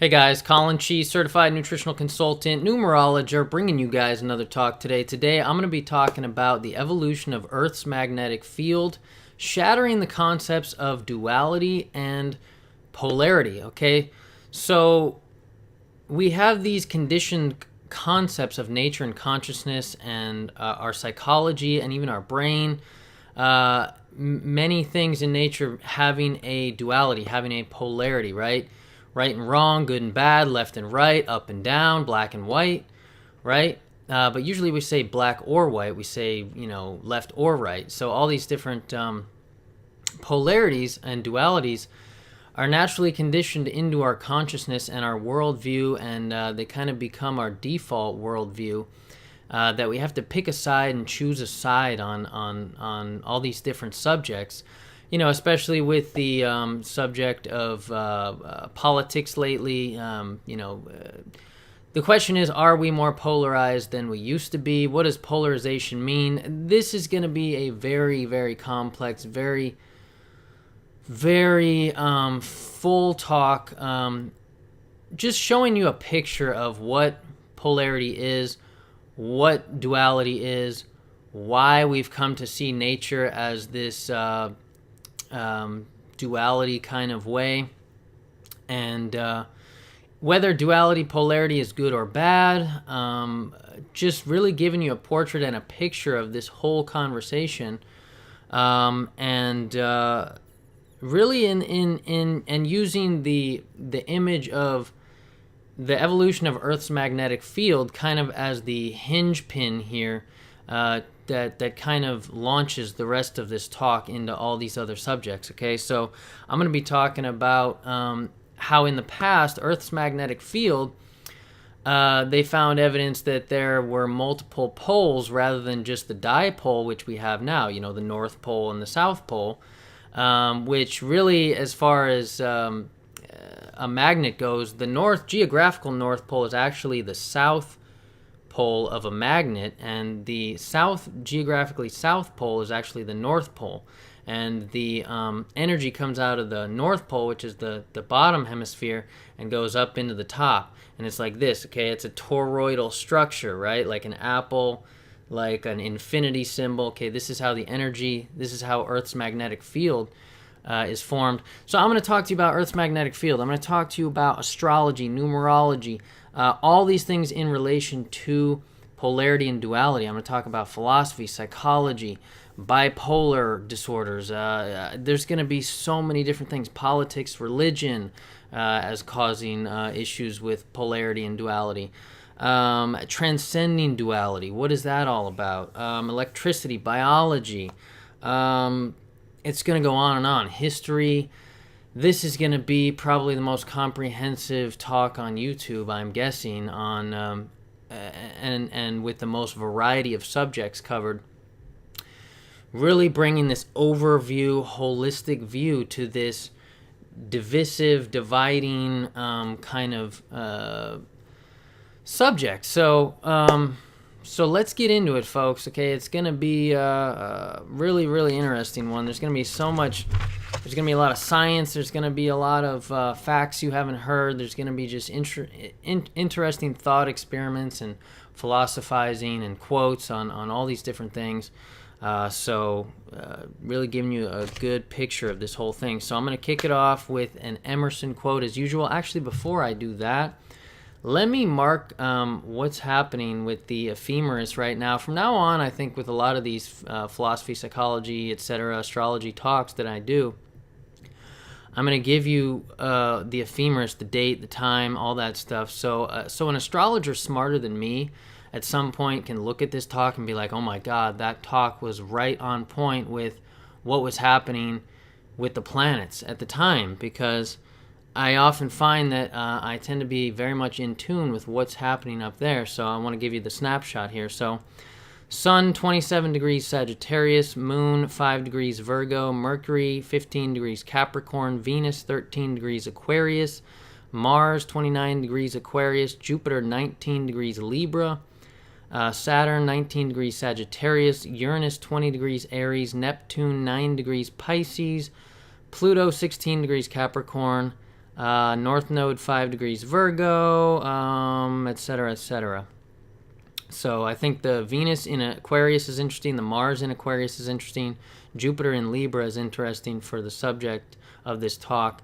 Hey guys, Collin Chi, certified nutritional consultant, numerologist, bringing you guys another talk today. Today I'm going to be talking about the evolution of Earth's magnetic field, shattering the concepts of duality and polarity, okay? So we have these conditioned concepts of nature and consciousness and our psychology and even our brain. Many things in nature having a duality, having a polarity, right? Right and wrong, good and bad, left and right, up and down, black and white, right? But usually we say black or white. We say, left or right. So all these different polarities and dualities are naturally conditioned into our consciousness and our worldview, and they kind of become our default worldview. That we have to pick a side and choose a side on all these different subjects, especially with the subject of politics lately. The question is, are we more polarized than we used to be? What does polarization mean? This is going to be a very, very complex, very, very full talk, just showing you a picture of what polarity is, what duality is, why we've come to see nature as this duality kind of way, and whether duality, polarity is good or bad. Just really giving you a portrait and a picture of this whole conversation, and really in using the image of the evolution of Earth's magnetic field kind of as the hinge pin here, that kind of launches the rest of this talk into all these other subjects. Okay, so I'm going to be talking about how in the past Earth's magnetic field, they found evidence that there were multiple poles rather than just the dipole which we have now, the North Pole and the South Pole, which really, as far as a magnet goes, the geographical North Pole is actually the south pole of a magnet, and the geographically south pole is actually the North Pole, and the energy comes out of the North Pole, which is the bottom hemisphere, and goes up into the top, and it's like this. Okay, it's a toroidal structure, right? Like an apple, like an infinity symbol. Okay, this is how Earth's magnetic field is formed. So I'm going to talk to you about Earth's magnetic field. I'm going to talk to you about astrology, numerology, all these things in relation to polarity and duality. I'm going to talk about philosophy, psychology, bipolar disorders. There's going to be so many different things. Politics, religion, as causing issues with polarity and duality. Transcending duality. What is that all about? Electricity, biology. It's going to go on and on. History. This is going to be probably the most comprehensive talk on YouTube, I'm guessing, on and with the most variety of subjects covered. Really bringing this overview, holistic view to this divisive, dividing kind of subject. So let's get into it, folks. Okay, it's going to be a really, really interesting one. There's going to be so much. There's going to be a lot of science. There's going to be a lot of facts you haven't heard. There's going to be just interesting thought experiments and philosophizing and quotes on all these different things. Really giving you a good picture of this whole thing. So I'm going to kick it off with an Emerson quote as usual. Actually, before I do that, let me mark what's happening with the ephemeris right now. From now on, I think with a lot of these philosophy, psychology, etc., astrology talks that I do, I'm going to give you the ephemeris, the date, the time, all that stuff. So an astrologer smarter than me at some point can look at this talk and be like, oh my God, that talk was right on point with what was happening with the planets at the time, because I often find that I tend to be very much in tune with what's happening up there. So I want to give you the snapshot here. So Sun, 27 degrees Sagittarius, Moon, 5 degrees Virgo, Mercury, 15 degrees Capricorn, Venus, 13 degrees Aquarius, Mars, 29 degrees Aquarius, Jupiter, 19 degrees Libra, Saturn, 19 degrees Sagittarius, Uranus, 20 degrees Aries, Neptune, 9 degrees Pisces, Pluto, 16 degrees Capricorn, North Node 5 degrees Virgo, etc., etc. So I think the Venus in Aquarius is interesting. The Mars in Aquarius is interesting. Jupiter in Libra is interesting for the subject of this talk.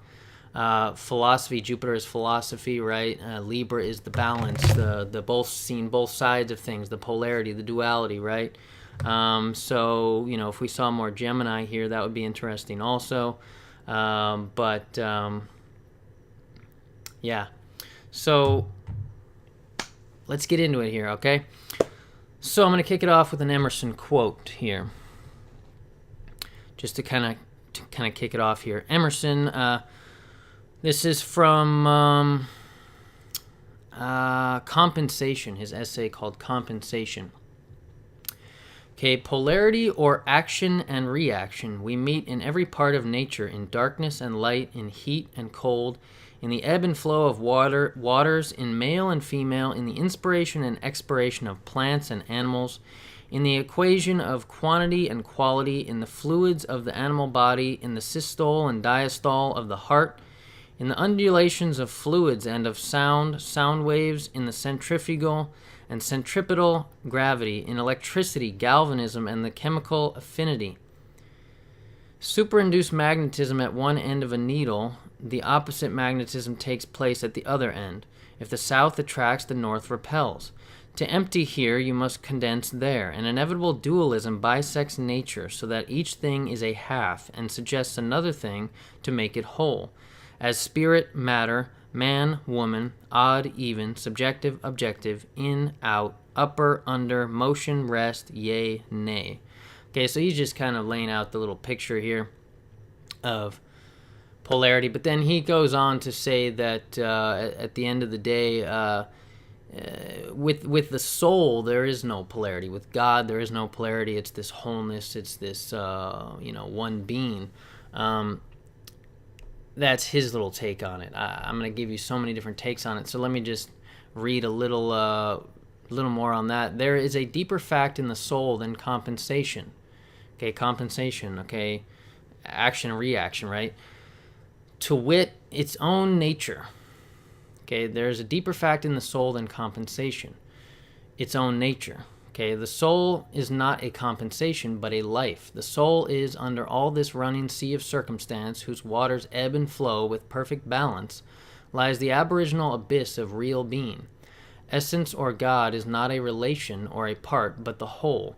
Philosophy, Jupiter is philosophy, right? Libra is the balance, the both seeing both sides of things, the polarity, the duality, right? So, if we saw more Gemini here, that would be interesting also. Yeah. So let's get into it here, okay? So I'm going to kick it off with an Emerson quote here, just to kind of kick it off here. Emerson, this is from Compensation, his essay called Compensation. Okay, polarity or action and reaction. We meet in every part of nature, in darkness and light, in heat and cold, in the ebb and flow of waters, in male and female, in the inspiration and expiration of plants and animals, in the equation of quantity and quality, in the fluids of the animal body, in the systole and diastole of the heart, in the undulations of fluids and of sound waves, in the centrifugal and centripetal gravity, in electricity, galvanism, and the chemical affinity. Superinduced magnetism at one end of a needle, the opposite magnetism takes place at the other end. If the south attracts, the north repels. To empty here, you must condense there. An inevitable dualism bisects nature so that each thing is a half and suggests another thing to make it whole. As spirit, matter, man, woman, odd, even, subjective, objective, in, out, upper, under, motion, rest, yea, nay. Okay, so he's just kind of laying out the little picture here of polarity, but then he goes on to say that at the end of the day, with the soul, there is no polarity. With God, there is no polarity. It's this wholeness. It's this one being. That's his little take on it. I'm going to give you so many different takes on it. So let me just read a little more on that. There is a deeper fact in the soul than compensation. Okay, compensation. Okay, action and reaction, right? To wit, its own nature. Okay, there's a deeper fact in the soul than compensation. Its own nature. Okay, the soul is not a compensation, but a life. The soul is, under all this running sea of circumstance, whose waters ebb and flow with perfect balance, lies the aboriginal abyss of real being. Essence or God is not a relation or a part, but the whole.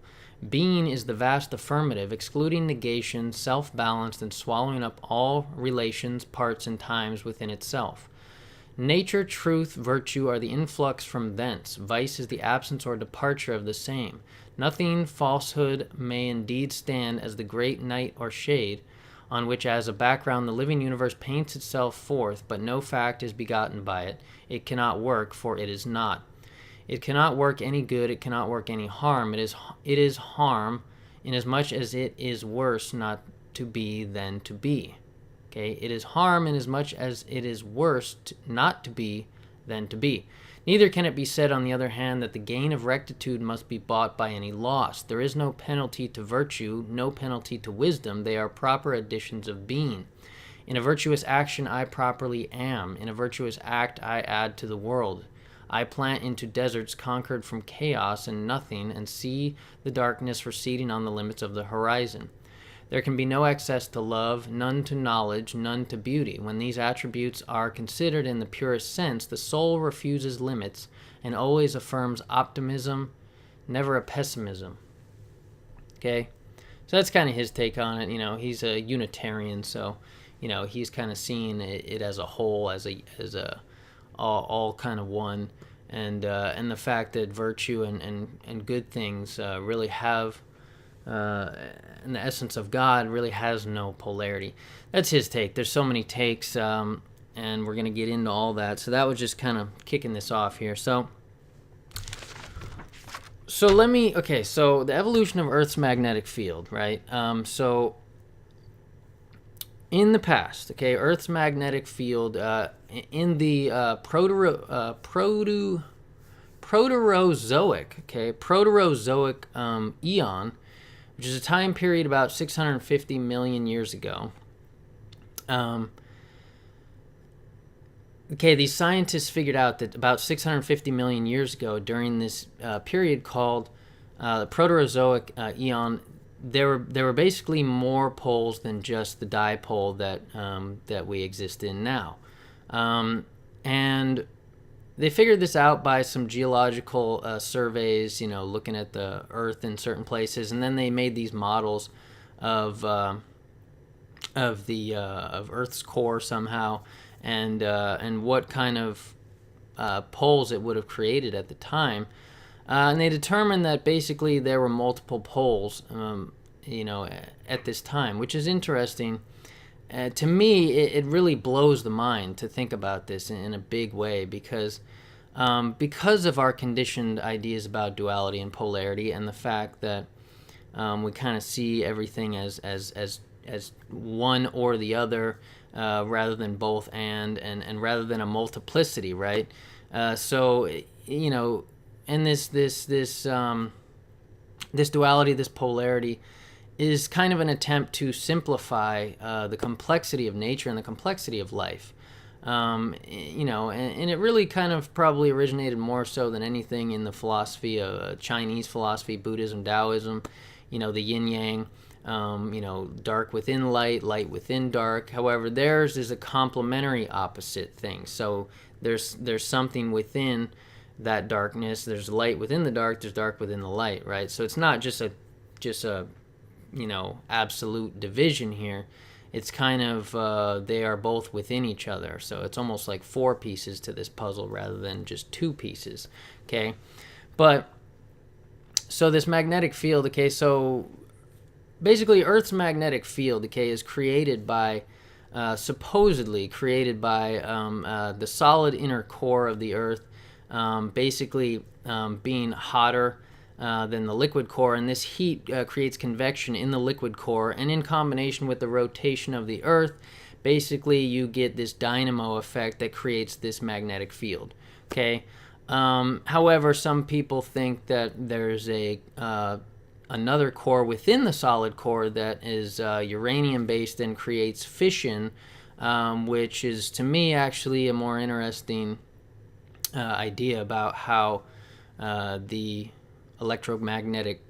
Being is the vast affirmative, excluding negation, self-balanced, and swallowing up all relations, parts, and times within itself. Nature, truth, virtue are the influx from thence. Vice is the absence or departure of the same. Nothing falsehood may indeed stand as the great night or shade, on which as a background the living universe paints itself forth, but no fact is begotten by it. It cannot work, for it is not. It cannot work any good, it cannot work any harm. It is harm, inasmuch as it is worse not to be than to be. Okay, it is harm inasmuch as it is worse not to be than to be. Neither can it be said, on the other hand, that the gain of rectitude must be bought by any loss. There is no penalty to virtue, no penalty to wisdom. They are proper additions of being. In a virtuous action I properly am. In a virtuous act I add to the world. I plant into deserts conquered from chaos and nothing, and see the darkness receding on the limits of the horizon. There can be no excess to love, none to knowledge, none to beauty. When these attributes are considered in the purest sense, the soul refuses limits and always affirms optimism, never a pessimism. Okay? So that's kind of his take on it. He's a Unitarian, so, he's kind of seeing it as a whole, as a all kind of one. And the fact that virtue and good things really have... and the essence of God really has no polarity. That's his take. There's so many takes, and we're going to get into all that. So that was just kind of kicking this off here. So so the evolution of Earth's magnetic field, right? So in the past, Earth's magnetic field in the Proterozoic eon, which is a time period about 650 million years ago. okay, these scientists figured out that about 650 million years ago, during this period called the Proterozoic eon, there were basically more poles than just the dipole that we exist in now, and they figured this out by some geological surveys, looking at the Earth in certain places, and then they made these models of of Earth's core somehow, and what kind of poles it would have created at the time. And they determined that basically there were multiple poles, at this time, which is interesting. To me, it really blows the mind to think about this in a big way, because of our conditioned ideas about duality and polarity, and the fact that we kind of see everything as one or the other, rather than both, and rather than a multiplicity, right? And this duality, this polarity, is kind of an attempt to simplify the complexity of nature and the complexity of life. And it really kind of probably originated more so than anything in the philosophy of Chinese philosophy, Buddhism, Taoism, the yin yang, dark within light, light within dark. However, theirs is a complementary opposite thing. So there's something within that darkness. There's light within the dark. There's dark within the light, right? So it's not just a absolute division here. It's kind of they are both within each other. So it's almost like four pieces to this puzzle rather than just two pieces. Okay, but so this magnetic field. Okay, so basically Earth's magnetic field, okay, is created by supposedly created by the solid inner core of the Earth, basically being hotter than the liquid core, and this heat creates convection in the liquid core, and in combination with the rotation of the Earth, basically you get this dynamo effect that creates this magnetic field. Okay. However, some people think that there's another core within the solid core that is uranium based and creates fission, which is, to me, actually a more interesting idea about how the electromagnetic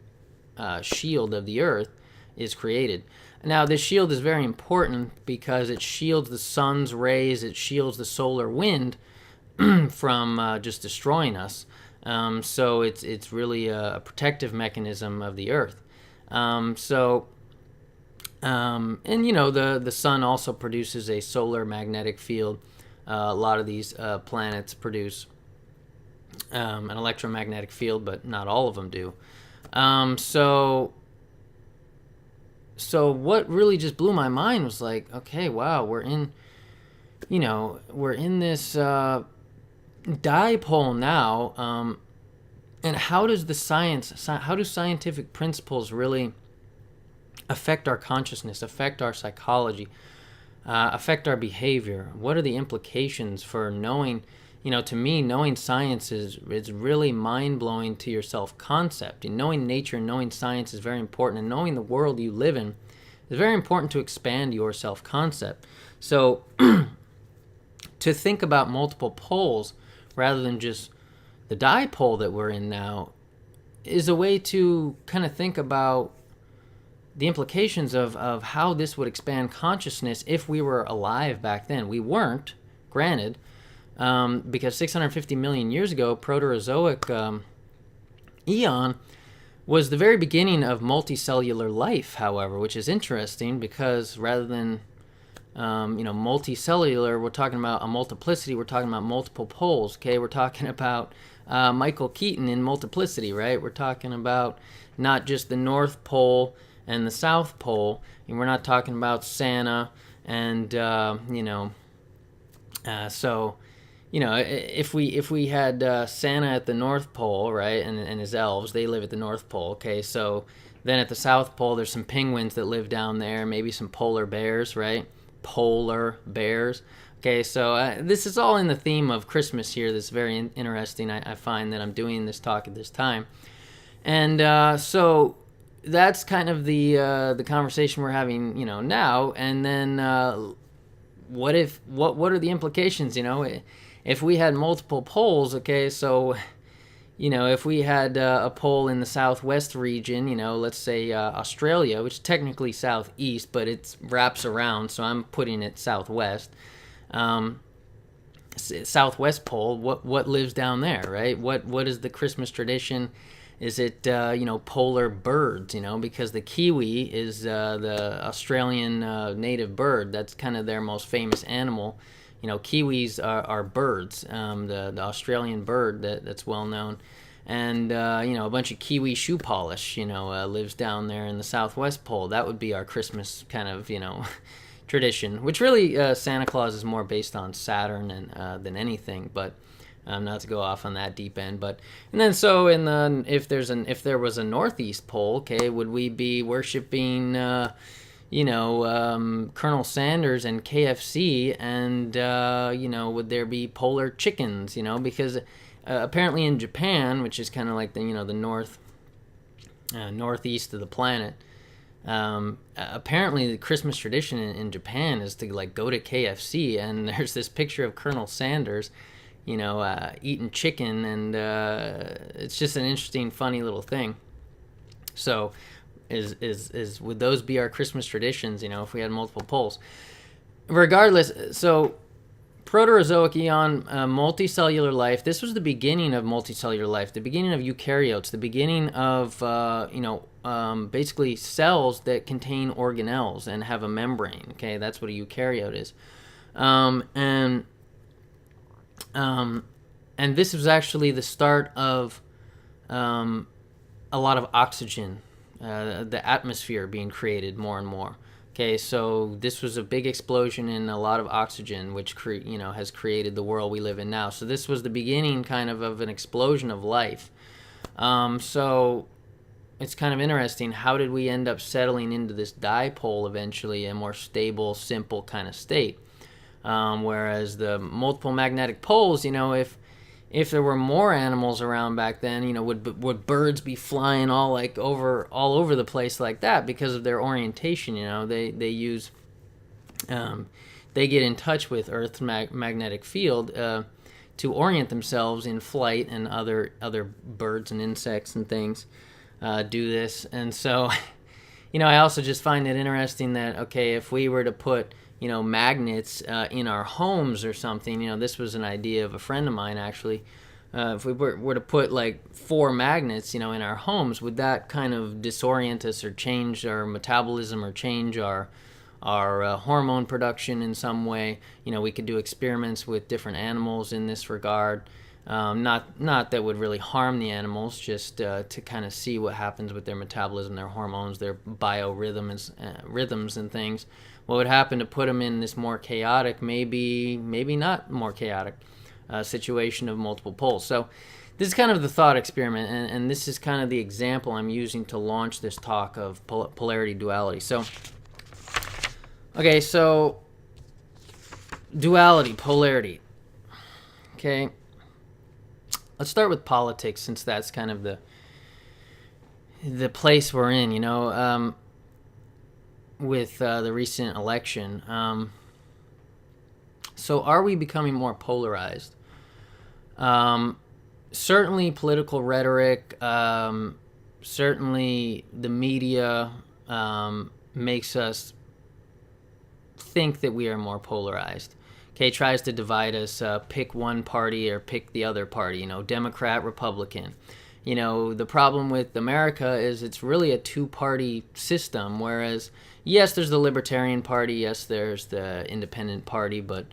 shield of the Earth is created. Now, this shield is very important because it shields the sun's rays, it shields the solar wind from just destroying us. So it's really a protective mechanism of the Earth. And the sun also produces a solar magnetic field. A lot of these planets produce an electromagnetic field, but not all of them do. So what really just blew my mind was like, okay, wow, we're in this dipole now, and how do scientific principles really affect our consciousness, affect our psychology, affect our behavior? What are the implications for knowing? To me, knowing science is really mind-blowing to your self-concept. And knowing nature and knowing science is very important, and knowing the world you live in is very important to expand your self-concept. So to think about multiple poles rather than just the dipole that we're in now is a way to kind of think about the implications of how this would expand consciousness if we were alive back then. We weren't, granted, because 650 million years ago, Proterozoic eon was the very beginning of multicellular life, however, which is interesting because rather than multicellular, we're talking about a multiplicity, we're talking about multiple poles, okay? We're talking about Michael Keaton in Multiplicity, right? We're talking about not just the North Pole and the South Pole, and we're not talking about Santa and, if we had Santa at the North Pole, right, and his elves, they live at the North Pole, okay, so then at the South Pole, there's some penguins that live down there, maybe some polar bears, right, polar bears, okay, so this is all in the theme of Christmas here. This is very interesting. I find that I'm doing this talk at this time, and so that's kind of the conversation we're having, now, and then what are the implications? If we had multiple poles, okay, so if we had a pole in the southwest region, let's say Australia, which is technically southeast, but it wraps around, so I'm putting it southwest. Southwest pole, what lives down there, right? What is the Christmas tradition? Is it polar birds? Because the kiwi is the Australian native bird. That's kind of their most famous animal. Kiwis are birds. The Australian bird that's well known, and a bunch of kiwi shoe polish. Lives down there in the Southwest pole. That would be our Christmas kind of tradition, which really Santa Claus is more based on Saturn and than anything, but not to go off on that deep end. But and then so if there was a northeast pole, okay, would we be worshiping Colonel Sanders and KFC, and would there be polar chickens? Because apparently in Japan, which is kind of like the northeast of the planet. Apparently the Christmas tradition in Japan is to go to KFC, and there's this picture of Colonel Sanders, eating chicken, and it's just an interesting, funny little thing. So, would those be our Christmas traditions? If we had multiple poles, regardless. So, Proterozoic eon, multicellular life. This was the beginning of multicellular life, the beginning of eukaryotes, the beginning of basically cells that contain organelles and have a membrane. Okay, that's what a eukaryote is, and this was actually the start of a lot of oxygen, the atmosphere being created more and more. Okay, so this was a big explosion in a lot of oxygen, which has created the world we live in now. So this was the beginning kind of an explosion of life. So it's kind of interesting. How did we end up settling into this dipole eventually, a more stable, simple kind of state? Whereas the multiple magnetic poles, if there were more animals around back then, would birds be flying all over the place like that because of their orientation? They get in touch with Earth's magnetic field to orient themselves in flight, and other birds and insects and things do this. And so, I also just find it interesting that, okay, if we were to put magnets in our homes or something. This was an idea of a friend of mine, actually. If we were to put 4 magnets, in our homes, would that kind of disorient us or change our metabolism or change our hormone production in some way? We could do experiments with different animals in this regard. Not that would really harm the animals, just to kind of see what happens with their metabolism, their hormones, their biorhythms, rhythms and things. What would happen to put them in this more chaotic, maybe not more chaotic situation of multiple poles? So this is kind of the thought experiment, and this is kind of the example I'm using to launch this talk of polarity duality. So, okay, so duality, polarity. Okay, let's start with politics, since that's kind of the place we're in, with the recent election. So are we becoming more polarized? Certainly political rhetoric, certainly the media makes us think that we are more polarized. Okay, tries to divide us, pick one party or pick the other party, Democrat, Republican. The problem with America is it's really a two-party system, whereas, yes, there's the Libertarian Party, yes, there's the Independent Party, but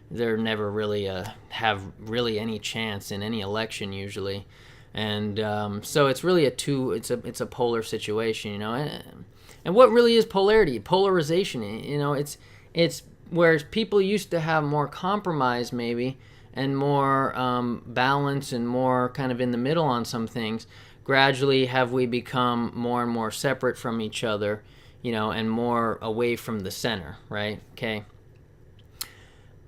they're never really have really any chance in any election usually. And so it's really it's a polar situation, And what really is polarity? Polarization, it's where people used to have more compromise maybe, and more balance and more kind of in the middle on some things. Gradually have we become more and more separate from each other, and more away from the center, right? Okay.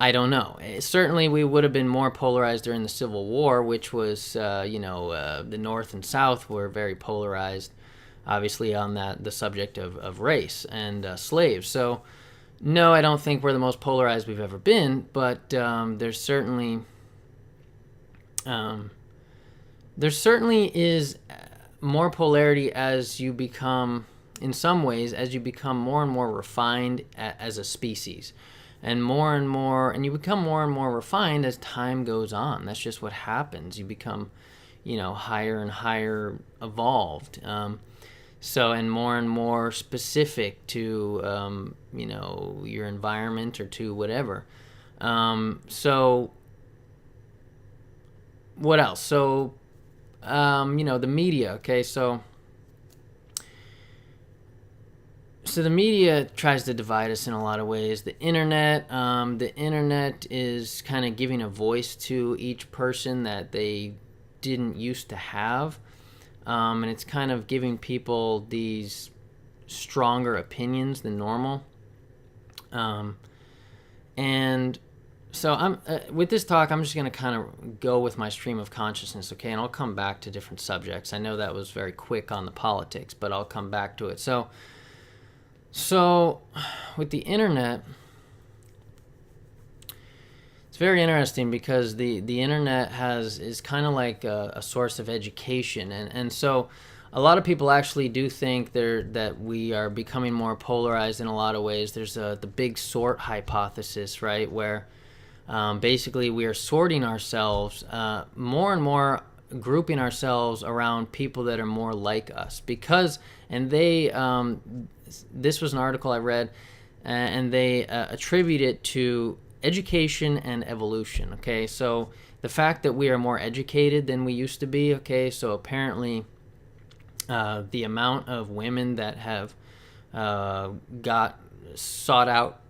I don't know. Certainly we would have been more polarized during the Civil War, which was, the North and South were very polarized, obviously on the subject of race and slaves. So, No, I don't think we're the most polarized we've ever been, but um, there certainly is more polarity as you become, in some ways, as you become more and more refined as a species, and more, and you become more and more refined as time goes on. That's just what happens. You become, higher and higher evolved. And more specific to, your environment or to whatever. So what else? So, the media. Okay, so the media tries to divide us in a lot of ways. The internet is kind of giving a voice to each person that they didn't used to have, and it's kind of giving people these stronger opinions than normal. And so I'm with this talk, I'm just going to kind of go with my stream of consciousness, okay? And I'll come back to different subjects. I know that was very quick on the politics, but I'll come back to it. So with the internet, it's very interesting because the internet is kind of like a source of education, and so a lot of people actually do think that we are becoming more polarized in a lot of ways. There's the big sort hypothesis, right, where basically we are sorting ourselves more and more, grouping ourselves around people that are more like us this was an article I read, and they attribute it to education and evolution. Okay, so the fact that we are more educated than we used to be. Okay, so apparently the amount of women that have got sought out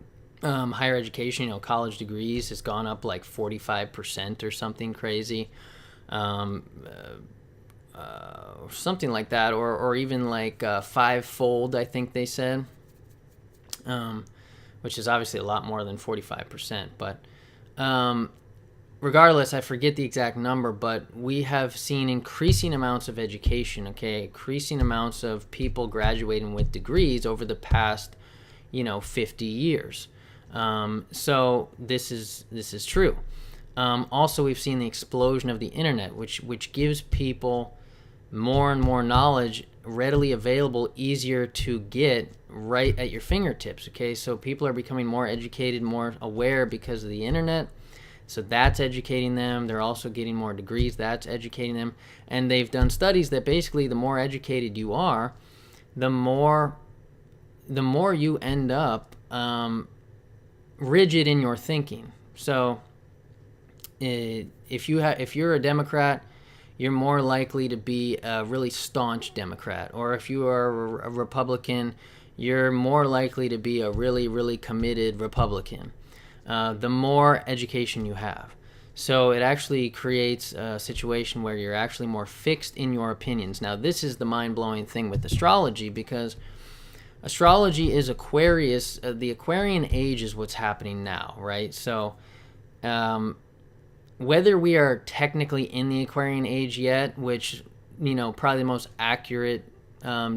higher education, college degrees, has gone up like 45% or something crazy. Um, or something like that, or even like fivefold, I think they said, which is obviously a lot more than 45%. But regardless, I forget the exact number, but we have seen increasing amounts of education, okay, increasing amounts of people graduating with degrees over the past, 50 years. So this is true. Also, we've seen the explosion of the internet, which gives people more and more knowledge readily available, easier to get right at your fingertips. Okay, so people are becoming more educated, more aware because of the internet. So that's educating them. They're also getting more degrees. That's educating them. And they've done studies that basically the more educated you are, the more you end up rigid in your thinking. So if you're a Democrat, you're more likely to be a really staunch Democrat. Or if you are a Republican, you're more likely to be a really, really committed Republican. The more education you have. So it actually creates a situation where you're actually more fixed in your opinions. Now, this is the mind-blowing thing with astrology, because astrology is Aquarius. The Aquarian age is what's happening now, right? So whether we are technically in the Aquarian age yet, which, probably the most accurate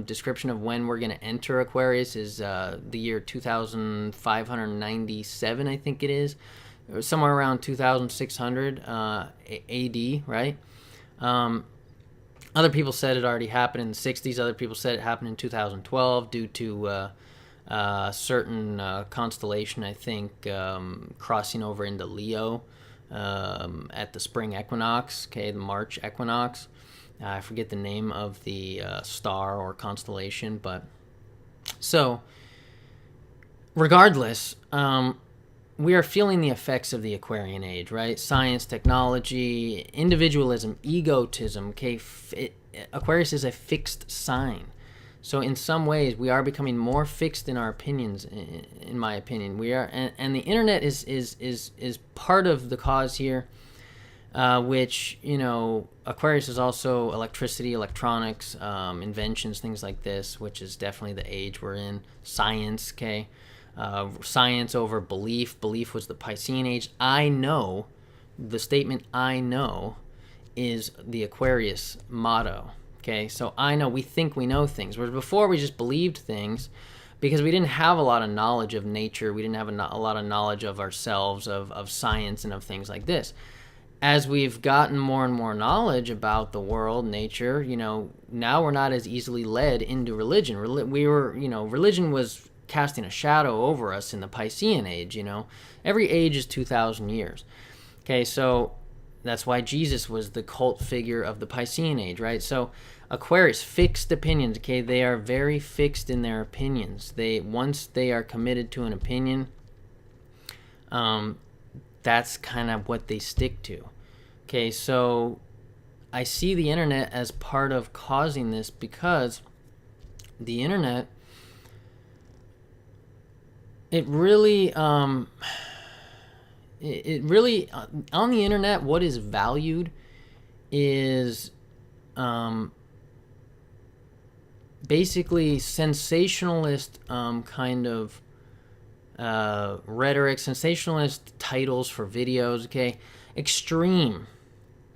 description of when we're going to enter Aquarius is the year 2597, I think it is, or somewhere around 2600 AD, right? Other people said it already happened in the 60s. Other people said it happened in 2012 due to certain constellation, I think, crossing over into Leo at the spring equinox, okay, the March equinox. I forget the name of the star or constellation, but so regardless, we are feeling the effects of the Aquarian age, right? Science, technology, individualism, egotism. Okay, Aquarius is a fixed sign. So in some ways, we are becoming more fixed in our opinions. In my opinion, we are, and the internet is part of the cause here. Which, Aquarius is also electricity, electronics, inventions, things like this, which is definitely the age we're in. Science, okay? Science over belief. Belief was the Piscean age. I know, the statement I know is the Aquarius motto, okay? So I know, we think we know things. Whereas before we just believed things, because we didn't have a lot of knowledge of nature. We didn't have a lot of knowledge of ourselves, of science, and of things like this. As we've gotten more and more knowledge about the world, nature, now we're not as easily led into religion. Religion was casting a shadow over us in the Piscean age. Every age is 2,000 years. Okay, so that's why Jesus was the cult figure of the Piscean age, right? So Aquarius, fixed opinions. Okay, they are very fixed in their opinions. Once they are committed to an opinion, that's kind of what they stick to. Okay, so I see the internet as part of causing this, because the internet, it really on the internet, what is valued is basically sensationalist kind of rhetoric, sensationalist titles for videos. Extreme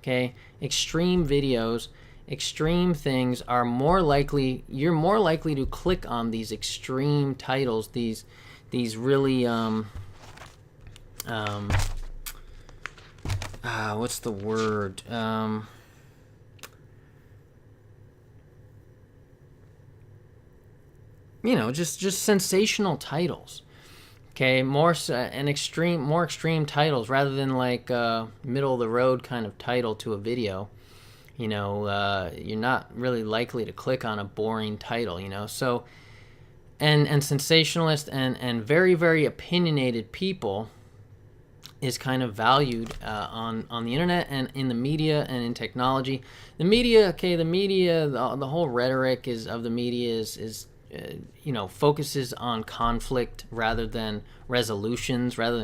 videos, extreme things are more likely. You're more likely to click on these extreme titles, these really what's the word? Just sensational titles. Okay, more extreme titles, rather than like middle of the road kind of title to a video. You're not really likely to click on a boring title. So, and sensationalist and very, very opinionated people is kind of valued on the internet and in the media and in technology. The media, the whole rhetoric of the media is focuses on conflict rather than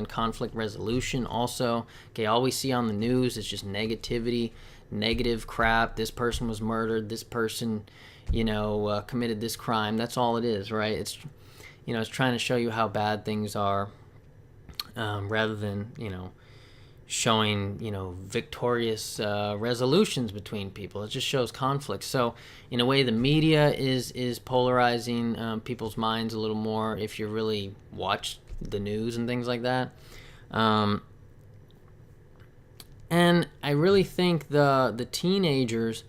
conflict resolution. Also, all we see on the news is just negativity, negative crap. This person was murdered. This person, committed this crime. That's all it is, right? It's trying to show you how bad things are, rather than showing victorious resolutions between people. It just shows conflict. So in a way, the media is polarizing people's minds a little more if you really watch the news and things like that. And I really think the teenagers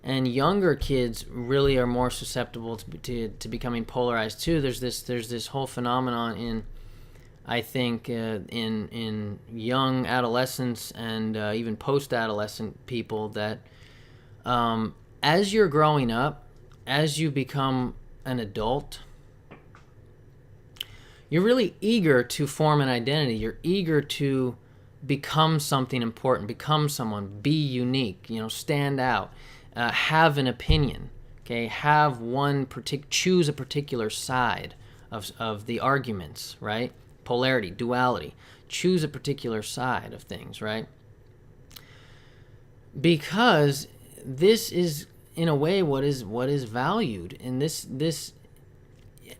and younger kids really are more susceptible to becoming polarized too. There's this whole phenomenon I think in young adolescents and even post-adolescent people that as you're growing up, as you become an adult, you're really eager to form an identity. You're eager to become something important, become someone, be unique, stand out, have an opinion, have choose a particular side of the arguments, right? Polarity, duality. Choose a particular side of things, right? Because this is, in a way, what is valued. And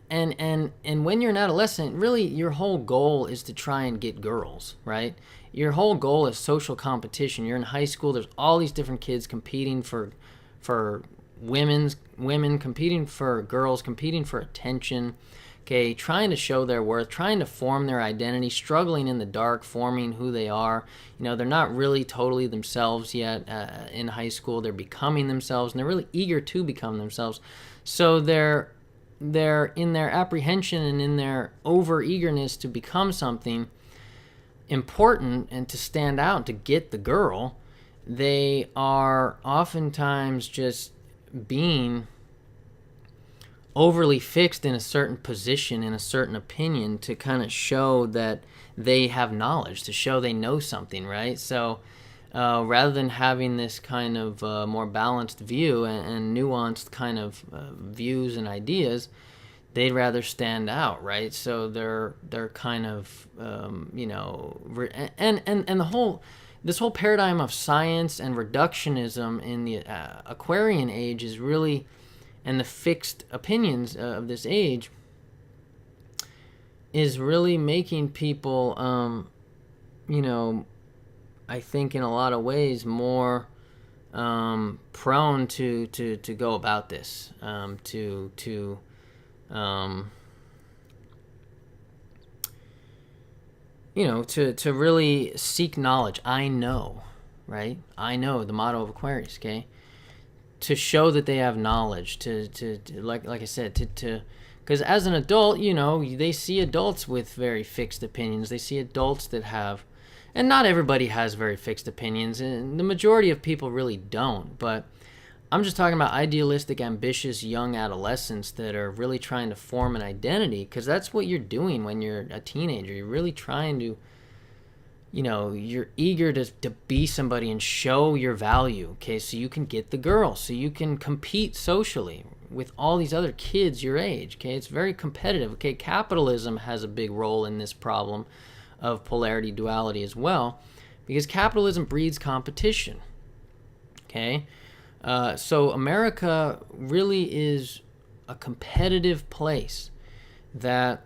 and when you're an adolescent, really your whole goal is to try and get girls, right? Your whole goal is social competition. You're in high school. There's all these different kids competing for women, competing for girls, competing for attention. Trying to show their worth, trying to form their identity, struggling in the dark, forming who they are. They're not really totally themselves yet in high school. They're becoming themselves, and they're really eager to become themselves. So they're in their apprehension and in their over-eagerness to become something important and to stand out, to get the girl, they are oftentimes just being overly fixed in a certain position, in a certain opinion, to kind of show that they have knowledge, to show they know something, right? So rather than having this kind of more balanced view and nuanced kind of views and ideas, they'd rather stand out, right? So they're kind of and this whole paradigm of science and reductionism in the Aquarian age is really, and the fixed opinions of this age is really making people, I think in a lot of ways more prone to go about this, to really seek knowledge. I know, right? I know the motto of Aquarius, okay? To show that they have knowledge, to like I said, to because as an adult, they see adults with very fixed opinions. They see adults that have, and not everybody has very fixed opinions, and the majority of people really don't. But I'm just talking about idealistic, ambitious young adolescents that are really trying to form an identity, because that's what you're doing when you're a teenager. You're really trying to, you're eager to be somebody and show your value, okay, so you can get the girl, so you can compete socially with all these other kids your age, okay? It's very competitive, okay? Capitalism has a big role in this problem of polarity, duality as well, because capitalism breeds competition, okay? So America really is a competitive place that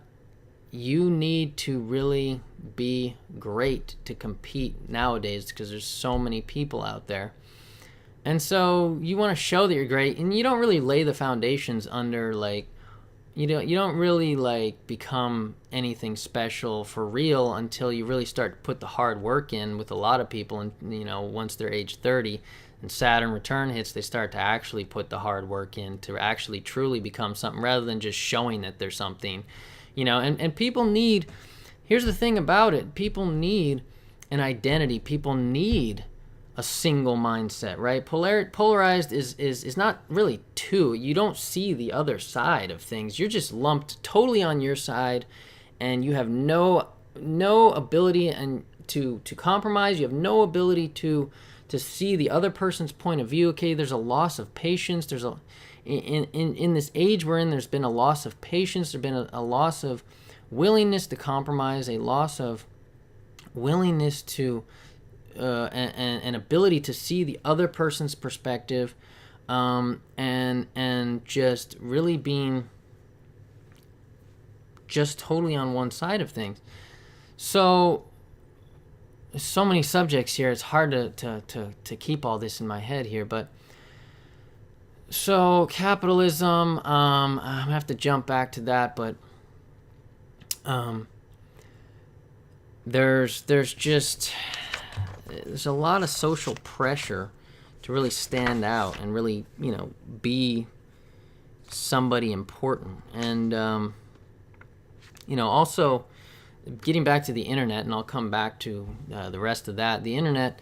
you need to really be great to compete nowadays, because there's so many people out there. And so you want to show that you're great, and you don't really lay the foundations under, like, you don't really like become anything special for real until you really start to put the hard work in with a lot of people. And once they're age 30 and Saturn return hits, they start to actually put the hard work in to actually truly become something, rather than just showing that there's something. And people need, here's the thing about it, people need an identity. People need a single mindset, right? Polarized is not really two. You don't see the other side of things. You're just lumped totally on your side, and you have no ability and to compromise. You have no ability to see the other person's point of view. Okay, there's a loss of patience. There's in this age we're in, there's been a loss of patience. There's been a loss of willingness to compromise, a loss of willingness to an ability to see the other person's perspective, and just really being just totally on one side of things. So many subjects here. It's hard to keep all this in my head here, but so capitalism, I have to jump back to that, but there's a lot of social pressure to really stand out and really, be somebody important. And, also getting back to the internet, and I'll come back to the rest of that. The internet,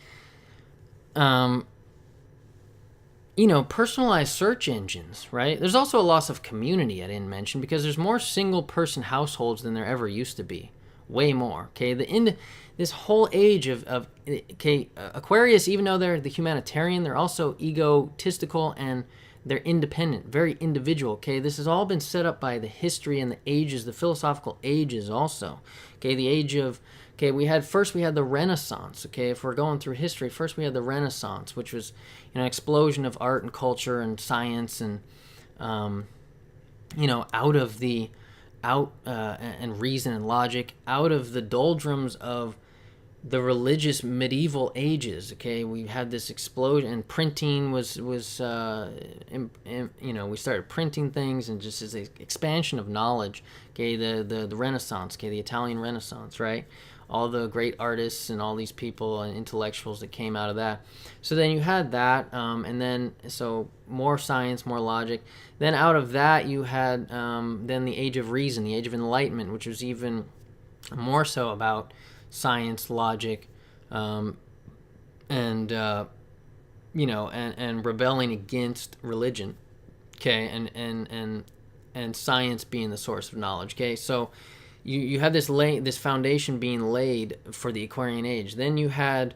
personalized search engines, right? There's also a loss of community I didn't mention, because there's more single-person households than there ever used to be. Way more, okay? This whole age of Aquarius, even though they're the humanitarian, they're also egotistical, and they're independent, very individual, okay? This has all been set up by the history and the ages, the philosophical ages also, okay? The age of, we had the Renaissance, okay? If we're going through history, first we had the Renaissance, which was, explosion of art and culture and science, and, and reason and logic, out of the doldrums of the religious medieval ages, okay? We had this explosion, and printing we started printing things, and just as an expansion of knowledge, okay? The Renaissance, okay? The Italian Renaissance, right? All the great artists and all these people and intellectuals that came out of that. So then you had that, and then so more science, more logic. Then out of that you had then the Age of Reason, the Age of Enlightenment, which was even more so about science, logic, and rebelling against religion, okay, and science being the source of knowledge, okay. So you had this foundation being laid for the Aquarian age. Then you had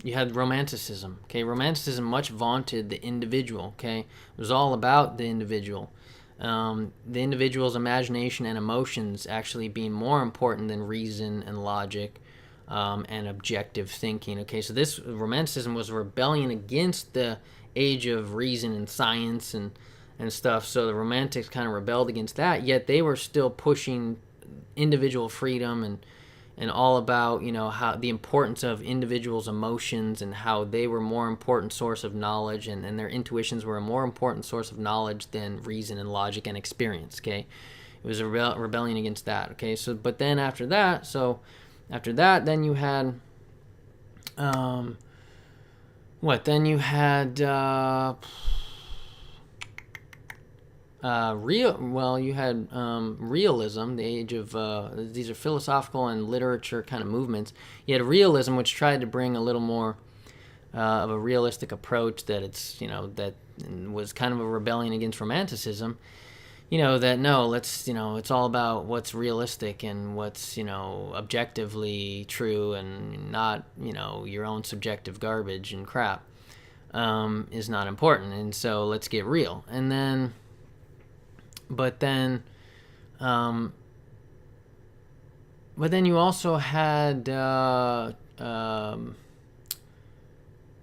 you had Romanticism. Okay, Romanticism much vaunted the individual. Okay, it was all about the individual, the individual's imagination and emotions actually being more important than reason and logic, and objective thinking. Okay, so this Romanticism was a rebellion against the age of reason and science and stuff. So the Romantics kind of rebelled against that, yet they were still pushing individual freedom and all about, how the importance of individuals' emotions and how they were more important source of knowledge, and their intuitions were a more important source of knowledge than reason and logic and experience. Okay, it was a rebellion against that. Okay, so but then after that, then you had what? Then you had you had realism, the age of these are philosophical and literature kind of movements. You had realism, which tried to bring a little more of a realistic approach, that that was kind of a rebellion against romanticism. That no, let's, it's all about what's realistic and what's, objectively true, and not, your own subjective garbage and crap is not important. And so let's get real. And then, but then you also had, you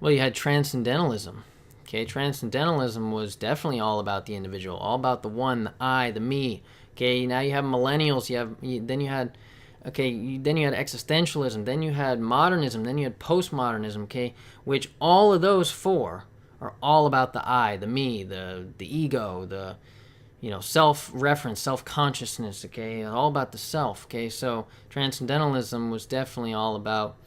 had transcendentalism. Okay, transcendentalism was definitely all about the individual, all about the one, the I, the me. Okay, now you have millennials. Then you had existentialism. Then you had modernism. Then you had postmodernism. Okay, which all of those four are all about the I, the me, the ego, the self-reference, self-consciousness. Okay, all about the self. Okay, so transcendentalism was definitely all about,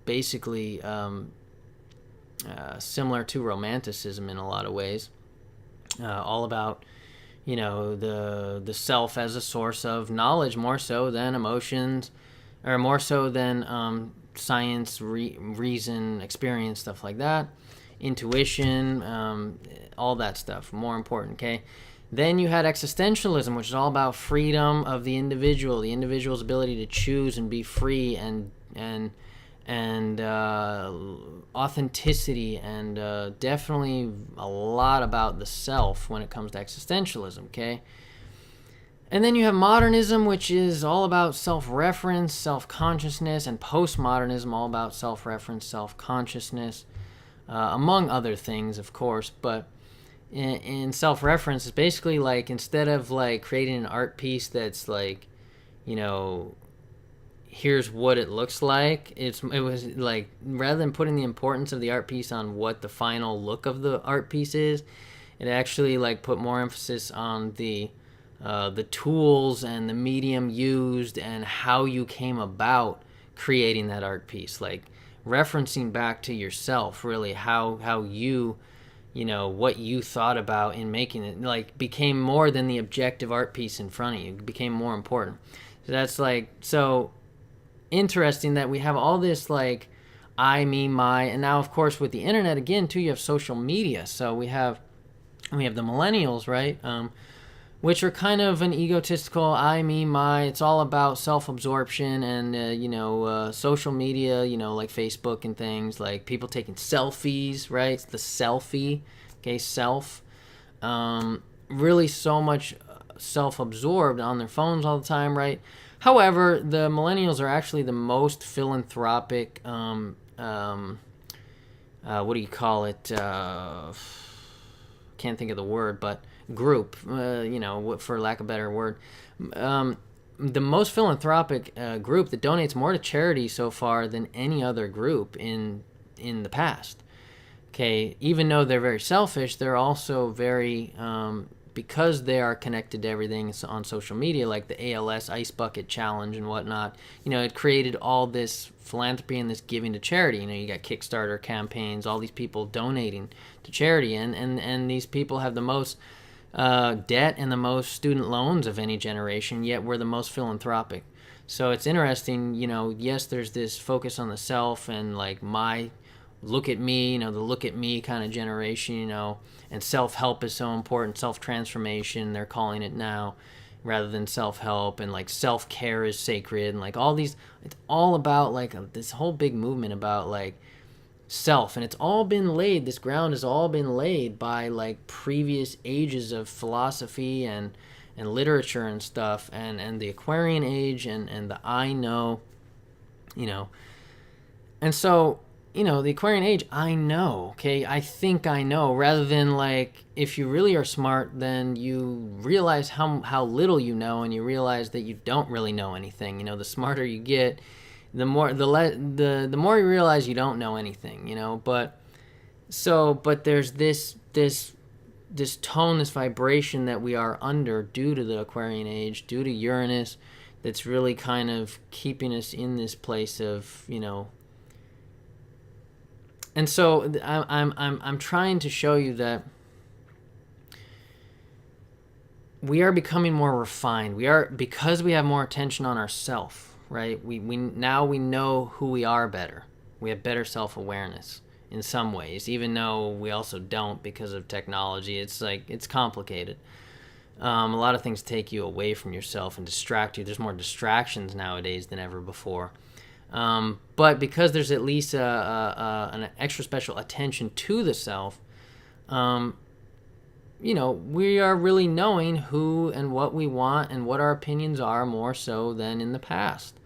basically. Similar to romanticism in a lot of ways, all about the self as a source of knowledge, more so than emotions, or more so than science, reason, experience, stuff like that, intuition, all that stuff, more important. Okay, then you had existentialism, which is all about freedom of the individual's ability to choose and be free, and authenticity, and definitely a lot about the self when it comes to existentialism. Okay, and then you have modernism, which is all about self-reference, self-consciousness, and postmodernism, all about self-reference, self-consciousness, among other things, of course. But in self-reference, it's basically like, instead of like creating an art piece that's like, here's what it looks like, it was like, rather than putting the importance of the art piece on what the final look of the art piece is, it actually like put more emphasis on the tools and the medium used, and how you came about creating that art piece, like referencing back to yourself, really, how you, what you thought about in making it, like, became more than the objective art piece in front of you. It became more important. So that's like, so interesting that we have all this like I, me, my, and now of course with the internet again too, you have social media. So we have the millennials, right, which are kind of an egotistical I, me, my. It's all about self-absorption, and social media, like Facebook and things, like people taking selfies, right? It's the selfie. Okay, self, really so much self-absorbed on their phones all the time, right? However, the millennials are actually the most philanthropic, what do you call it? Can't think of the word, but group, for lack of a better word. The most philanthropic group that donates more to charity so far than any other group in the past. Okay, even though they're very selfish, they're also very, because they are connected to everything on social media, like the ALS Ice Bucket Challenge and whatnot, it created all this philanthropy and this giving to charity. You got Kickstarter campaigns, all these people donating to charity, and these people have the most debt and the most student loans of any generation, yet we're the most philanthropic. So it's interesting, yes, there's this focus on the self and like my look at me, the look at me kind of generation, and self-help is so important, self-transformation, they're calling it now, rather than self-help, and like self-care is sacred, and like all these, it's all about like this whole big movement about like self, and it's all been laid, this ground has all been laid by like previous ages of philosophy and literature and stuff, and the Aquarian age, and the I know, and so the Aquarian age, I know, okay? I think I know, rather than like, if you really are smart, then you realize how little you know, and you realize that you don't really know anything. The smarter you get, the more the more you realize you don't know anything, but there's this tone, this vibration that we are under due to the Aquarian age, due to Uranus, that's really kind of keeping us in this place of, and so I'm trying to show you that we are becoming more refined. Because we have more attention on ourselves, right? We now we know who we are better. We have better self-awareness in some ways, even though we also don't because of technology. It's complicated. A lot of things take you away from yourself and distract you. There's more distractions nowadays than ever before. But because there's at least an extra special attention to the self, we are really knowing who and what we want and what our opinions are more so than in the past.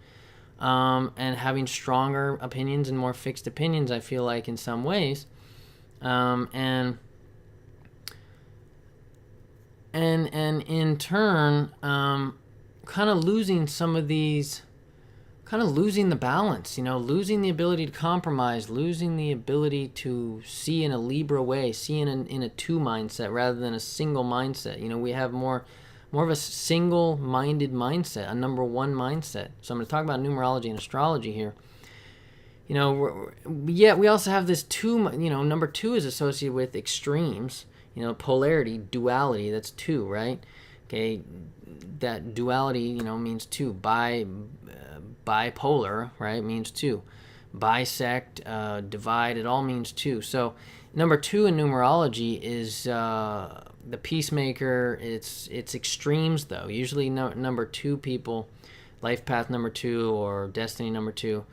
And having stronger opinions and more fixed opinions, I feel like, in some ways. And in turn, kind of losing some of these, kind of losing the balance, losing the ability to compromise, losing the ability to see in a Libra way, see in a two mindset rather than a single mindset. We have more of a single-minded mindset, a number one mindset. So I'm going to talk about numerology and astrology here. We also have this two, number two is associated with extremes, polarity, duality, that's two, right? Okay, that duality, means two. Bipolar, right, means two. Bisect, divide, it all means two. So number two in numerology is the peacemaker. It's extremes, though. Usually number two people, life path number two or destiny number two,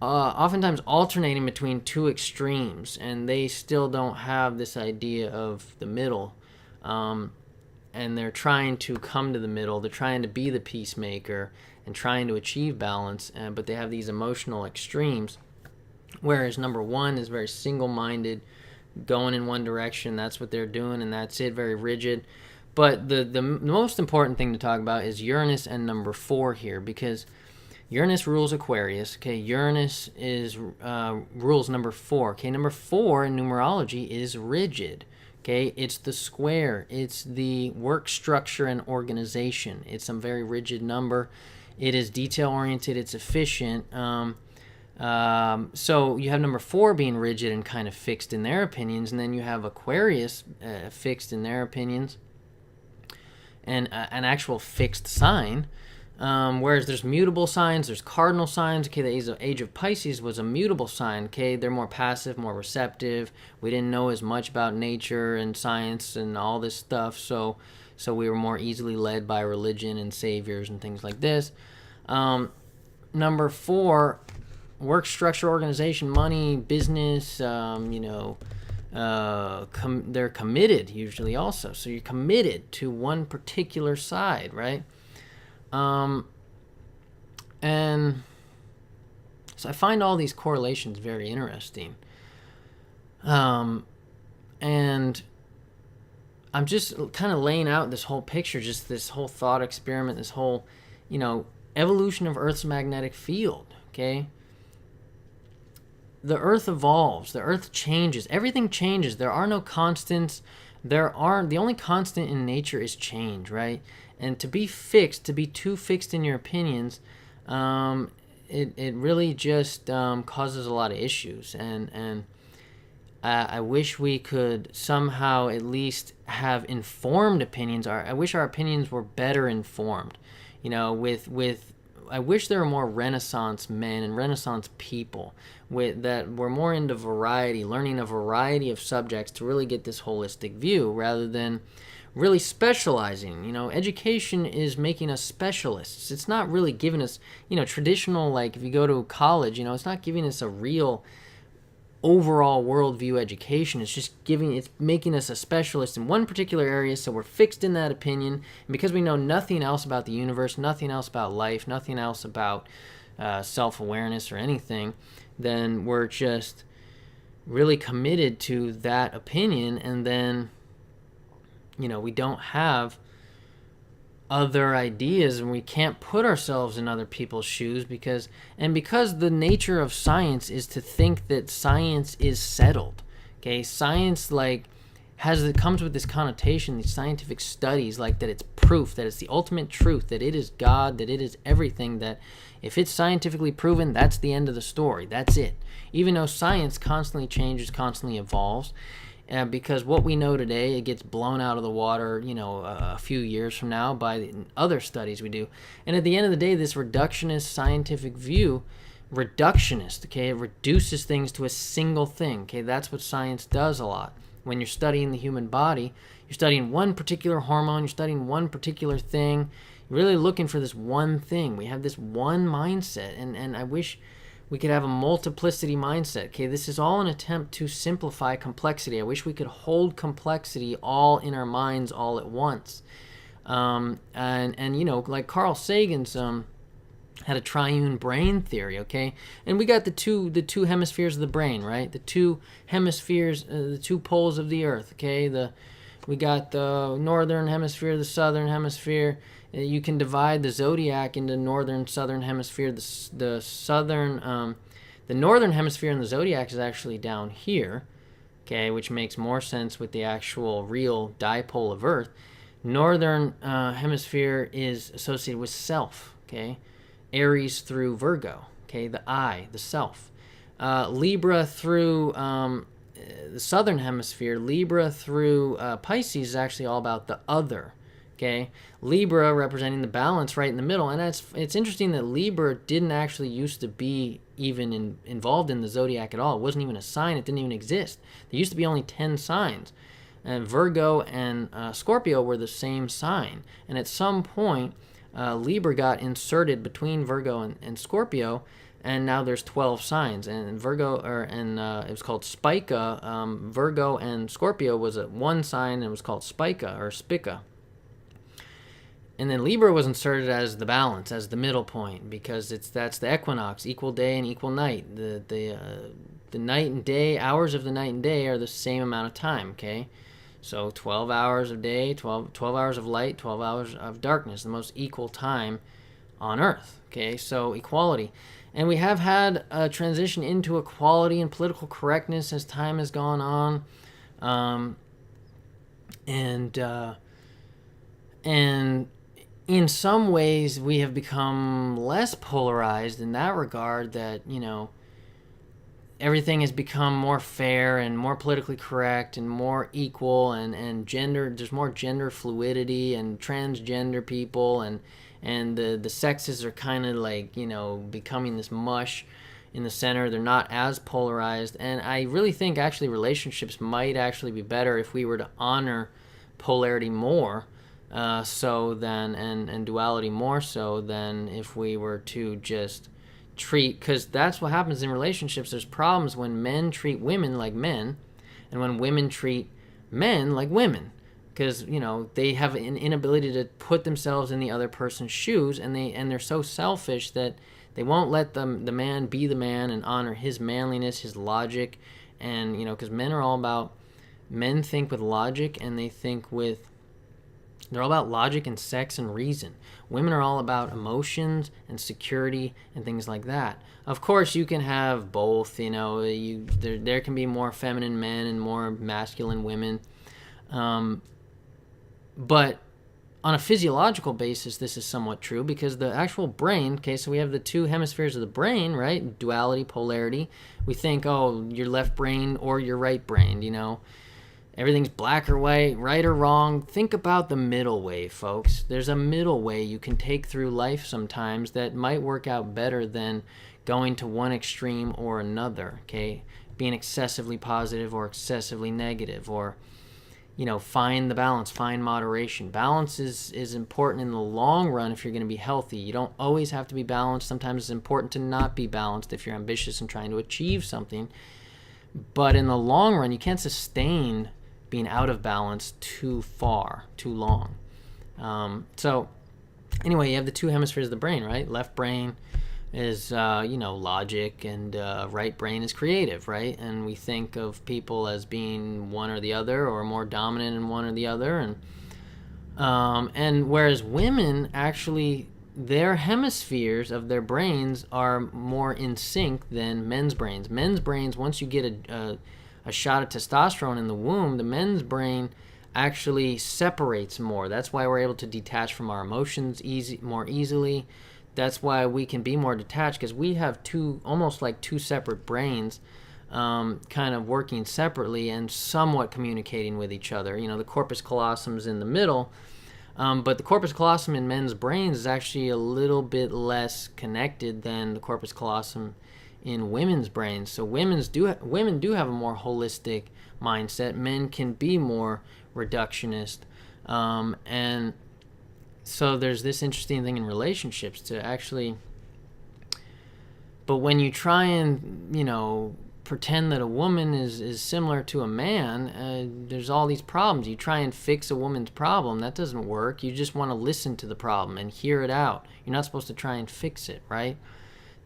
oftentimes alternating between two extremes, and they still don't have this idea of the middle. And they're trying to come to the middle. They're trying to be the peacemaker and trying to achieve balance, but they have these emotional extremes. Whereas number one is very single-minded, going in one direction. That's what they're doing, and that's it, very rigid. But the most important thing to talk about is Uranus and number four here, because Uranus rules Aquarius. Okay, Uranus rules number four. Okay, number four in numerology is rigid. Okay, it's the square. It's the work structure and organization. It's a very rigid number. It is detail-oriented. It's efficient. So you have number four being rigid and kind of fixed in their opinions, and then you have Aquarius fixed in their opinions, and an actual fixed sign. Whereas there's mutable signs, there's cardinal signs. Okay, the age of Pisces was a mutable sign. Okay, they're more passive, more receptive. We didn't know as much about nature and science and all this stuff, so we were more easily led by religion and saviors and things like this. Number four, work structure, organization, money, business. They're committed usually also. So you're committed to one particular side, right? And so I find all these correlations very interesting. And I'm just kind of laying out this whole picture, just this whole thought experiment, this whole, evolution of Earth's magnetic field, okay? The Earth evolves, the Earth changes, everything changes. There are no constants. The only constant in nature is change, right? And to be fixed, to be too fixed in your opinions, it really just causes a lot of issues. And I wish we could somehow at least have informed opinions. I wish our opinions were better informed. I wish there were more Renaissance men and Renaissance people that were more into variety, learning a variety of subjects to really get this holistic view rather than really specializing. Education is making us specialists. It's not really giving us, traditional, like if you go to college, it's not giving us a real overall worldview education. It's making us a specialist in one particular area, so we're fixed in that opinion. And because we know nothing else about the universe, nothing else about life, nothing else about self-awareness or anything, then we're just really committed to that opinion, and then we don't have other ideas, and we can't put ourselves in other people's shoes because the nature of science is to think that science is settled. Okay, science comes with this connotation, these scientific studies, like that it's proof, that it's the ultimate truth, that it is God, that it is everything, that if it's scientifically proven, that's the end of the story, that's it. Even though science constantly changes, constantly evolves, because what we know today, it gets blown out of the water, a few years from now by the other studies we do. And at the end of the day, this reductionist scientific view, okay, it reduces things to a single thing. Okay, that's what science does a lot. When you're studying the human body, you're studying one particular hormone, you're studying one particular thing, you're really looking for this one thing. We have this one mindset, and I wish we could have a multiplicity mindset. Okay, this is all an attempt to simplify complexity. I wish we could hold complexity all in our minds all at once. Like Carl Sagan's had a triune brain theory. Okay, and we got the two hemispheres of the brain, right? The two hemispheres, the two poles of the Earth. Okay, we got the northern hemisphere, the southern hemisphere. You can divide the zodiac into northern, southern hemisphere. The northern hemisphere in the zodiac is actually down here, okay, which makes more sense with the actual real dipole of Earth. Northern hemisphere is associated with self, okay, Aries through Virgo, okay, the I, the self. Libra through the southern hemisphere, Libra through Pisces is actually all about the other. Okay, Libra representing the balance right in the middle, and it's interesting that Libra didn't actually used to be even involved in the zodiac at all. It wasn't even a sign; it didn't even exist. There used to be only 10 signs, and Virgo and Scorpio were the same sign. And at some point, Libra got inserted between Virgo and Scorpio, and now there's 12 signs. And it was called Spica. Virgo and Scorpio was one sign, and it was called Spica or Spica. And then Libra was inserted as the balance, as the middle point, because that's the equinox, equal day and equal night. The night and day, hours of the night and day are the same amount of time, okay? So 12 hours of day, 12 hours of light, 12 hours of darkness, the most equal time on Earth, okay? So equality. And we have had a transition into equality and political correctness as time has gone on. And in some ways, we have become less polarized in that regard, that, everything has become more fair and more politically correct and more equal, and gender, there's more gender fluidity and transgender people, and the sexes are kind of like, becoming this mush in the center. They're not as polarized. And I really think actually relationships might actually be better if we were to honor polarity more, and duality more so than if we were to just treat, because that's what happens in relationships. There's problems when men treat women like men, and when women treat men like women, because they have an inability to put themselves in the other person's shoes, and they're so selfish that they won't let the man be the man and honor his manliness, his logic, and because men think with logic, and they're all about logic and sex and reason. Women are all about emotions and security and things like that. Of course, you can have both. There can be more feminine men and more masculine women. But on a physiological basis, this is somewhat true, because the actual brain, okay, so we have the two hemispheres of the brain, right? Duality, polarity. We think, oh, your left brain or your right brain, everything's black or white, right or wrong. Think about the middle way, folks. There's a middle way you can take through life sometimes that might work out better than going to one extreme or another, okay? Being excessively positive or excessively negative, or, find the balance, find moderation. Balance is important in the long run if you're going to be healthy. You don't always have to be balanced. Sometimes it's important to not be balanced if you're ambitious and trying to achieve something. But in the long run, you can't sustain being out of balance too long. So anyway, you have the two hemispheres of the brain, right? Left brain, logic, and right brain is creative, right? And we think of people as being one or the other, or more dominant in one or the other, and whereas women actually, their hemispheres of their brains are more in sync than men's brains. Men's brains, once you get a shot of testosterone in the womb, the men's brain actually separates more. That's why we're able to detach from our emotions more easily. That's why we can be more detached, because we have almost like two separate brains, kind of working separately and somewhat communicating with each other. The corpus callosum's in the middle, but the corpus callosum in men's brains is actually a little bit less connected than the corpus callosum in women's brains. So women do have a more holistic mindset. Men can be more reductionist, and so there's this interesting thing in relationships to actually. But when you try and pretend that a woman is similar to a man, there's all these problems. You try and fix a woman's problem, that doesn't work. You just want to listen to the problem and hear it out. You're not supposed to try and fix it, right?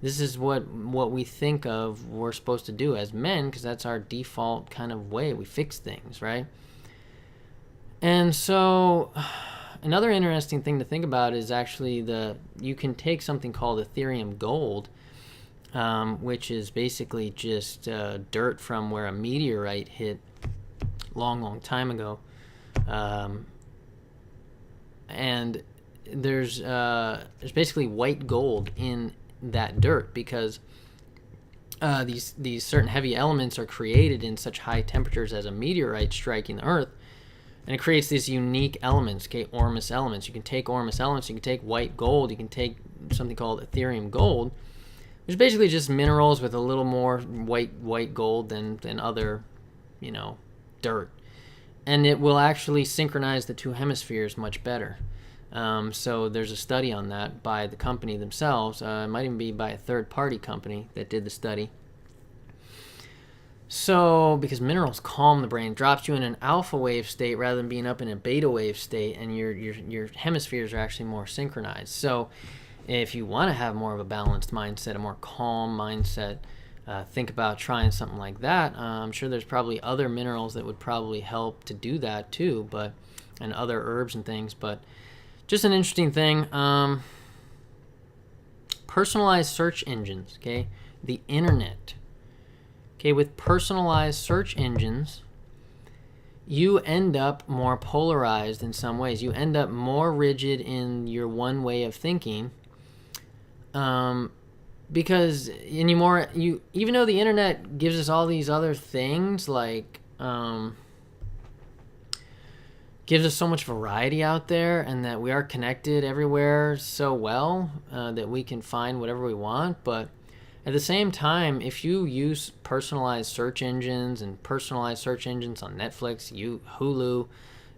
This is what we think of we're supposed to do as men, because that's our default kind of way. We fix things, right? And so another interesting thing to think about is actually you can take something called Ethereum gold, which is basically just dirt from where a meteorite hit long time ago, and there's basically white gold in that dirt, because these certain heavy elements are created in such high temperatures as a meteorite striking the Earth, and it creates these unique elements, Ormus elements. You can take Ormus elements, you can take white gold, you can take something called Ethereum gold, which is basically just minerals with a little more white gold than other, dirt, and it will actually synchronize the two hemispheres much better. So there's a study on that by the company themselves. It might even be by a third-party company that did the study. So, because minerals calm the brain, drops you in an alpha wave state rather than being up in a beta wave state, and your hemispheres are actually more synchronized. So, if you want to have more of a balanced mindset, a more calm mindset, think about trying something like that. I'm sure there's probably other minerals that would probably help to do that too, and other herbs and things, but just an interesting thing. Personalized search engines, okay? The internet. Okay, with personalized search engines, you end up more polarized in some ways. You end up more rigid in your one way of thinking, because even though the internet gives us all these other things, like gives us so much variety out there, and that we are connected everywhere so well, that we can find whatever we want, but at the same time, if you use personalized search engines and personalized search engines on Netflix, Hulu,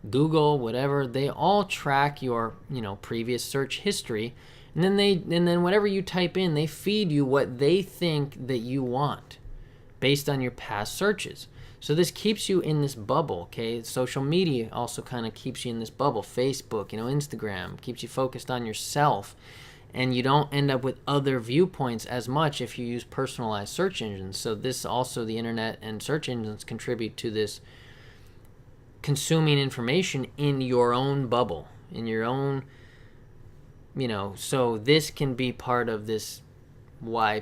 Google, whatever, they all track your previous search history, and then whatever you type in, they feed you what they think that you want based on your past searches. So this keeps you in this bubble, okay? Social media also kind of keeps you in this bubble. Facebook, Instagram keeps you focused on yourself. And you don't end up with other viewpoints as much if you use personalized search engines. So this also, the internet and search engines contribute to this consuming information in your own bubble, in your own, so this can be part of this, why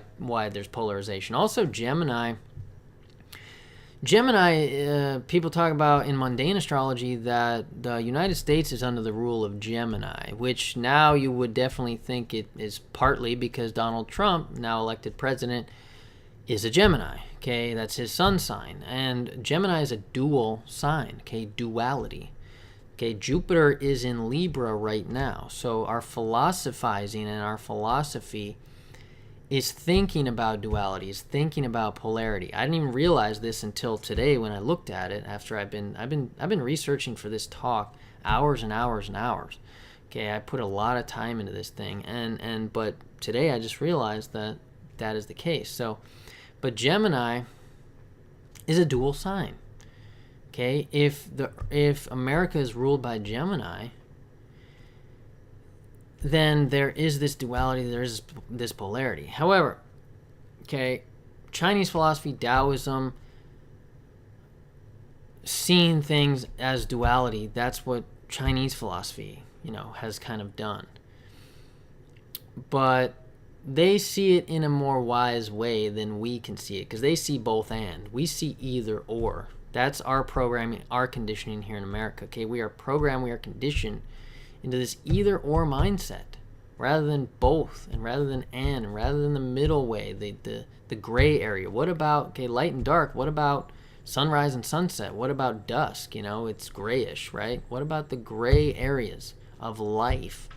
there's polarization. Also, Gemini, people talk about in mundane astrology that the United States is under the rule of Gemini, which now you would definitely think it is partly because Donald Trump, now elected president, is a Gemini. Okay, that's his sun sign. And Gemini is a dual sign, okay, duality. Okay, Jupiter is in Libra right now. So our philosophizing and our philosophy is thinking about duality, is thinking about polarity. I didn't even realize this until today when I looked at it after I've been researching for this talk hours and hours and hours. Okay, I put a lot of time into this thing, but today I just realized that is the case. So, but Gemini is a dual sign. Okay, if America is ruled by Gemini, then there is this duality, there is this polarity. However, okay, Chinese philosophy, Taoism, seeing things as duality, that's what Chinese philosophy, has kind of done. But they see it in a more wise way than we can see it, because they see both and. We see either or. That's our programming, our conditioning here in America. Okay, we are programmed, we are conditioned into this either or mindset, rather than both, and rather than and rather than the middle way, the gray area. What about light and dark? What about sunrise and sunset? What about dusk? It's grayish, right? What about the gray areas of life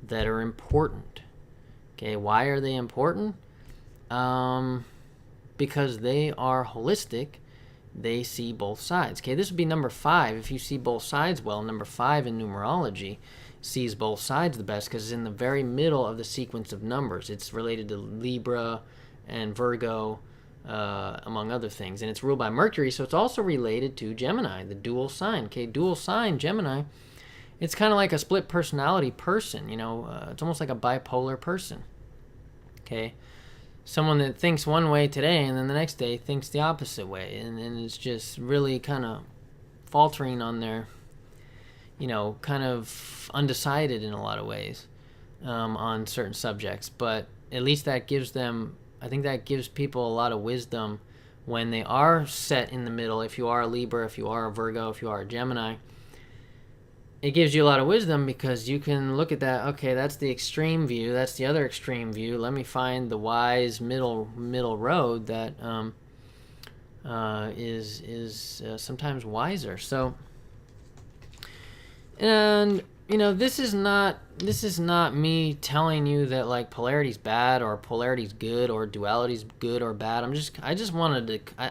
that are important? Okay, why are they important? Because they are holistic. They see both sides. Okay, this would be number 5. If you see both sides well, number 5 in numerology sees both sides the best, because it's in the very middle of the sequence of numbers. It's related to Libra and Virgo, among other things. And it's ruled by Mercury, so it's also related to Gemini, the dual sign. Okay, dual sign, Gemini. It's kind of like a split personality person, it's almost like a bipolar person. Okay, someone that thinks one way today and then the next day thinks the opposite way, and it's just really kind of faltering on their, kind of undecided in a lot of ways, on certain subjects. But at least that gives them, I think that gives people a lot of wisdom when they are set in the middle. If you are a Libra, if you are a Virgo, if you are a Gemini, it gives you a lot of wisdom, because you can look at that. Okay, that's the extreme view. That's the other extreme view. Let me find the wise middle road that is sometimes wiser. So, and this is not me telling you that like polarity's bad or polarity's good or duality's good or bad.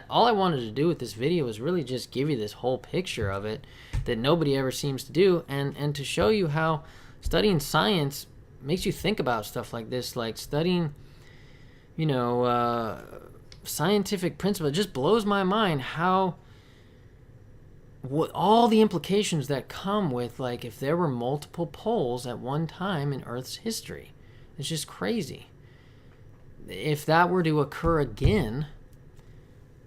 All I wanted to do with this video was really just give you this whole picture of it that nobody ever seems to do, and to show you how studying science makes you think about stuff like this, like studying, scientific principle. It just blows my mind how what all the implications that come with, like, if there were multiple poles at one time in Earth's history. It's just crazy. If that were to occur again,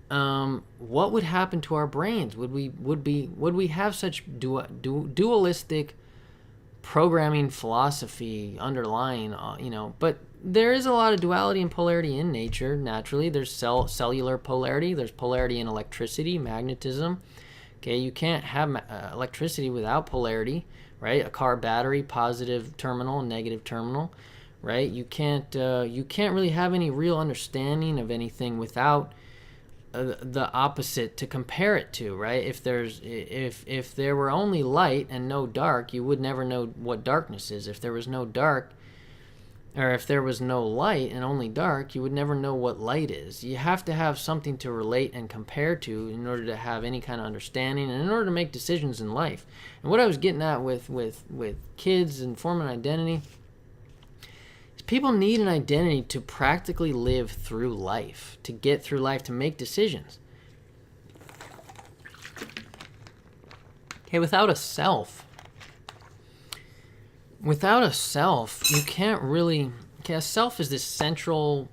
what would happen to our brains? Would we have such dualistic programming philosophy underlying? But there is a lot of duality and polarity in nature. Naturally, there's cellular polarity. There's polarity in electricity, magnetism. Okay, you can't have electricity without polarity, right? A car battery, positive terminal, negative terminal, right? You can't really have any real understanding of anything without the opposite to compare it to, right? If there were only light and no dark, you would never know what darkness is. If there was no dark, or if there was no light and only dark, you would never know what light is. You have to have something to relate and compare to in order to have any kind of understanding and in order to make decisions in life. And what I was getting at with kids and forming an identity is people need an identity to practically live through life, to get through life, to make decisions. Okay, without a self, you can't really... Okay, a self is this central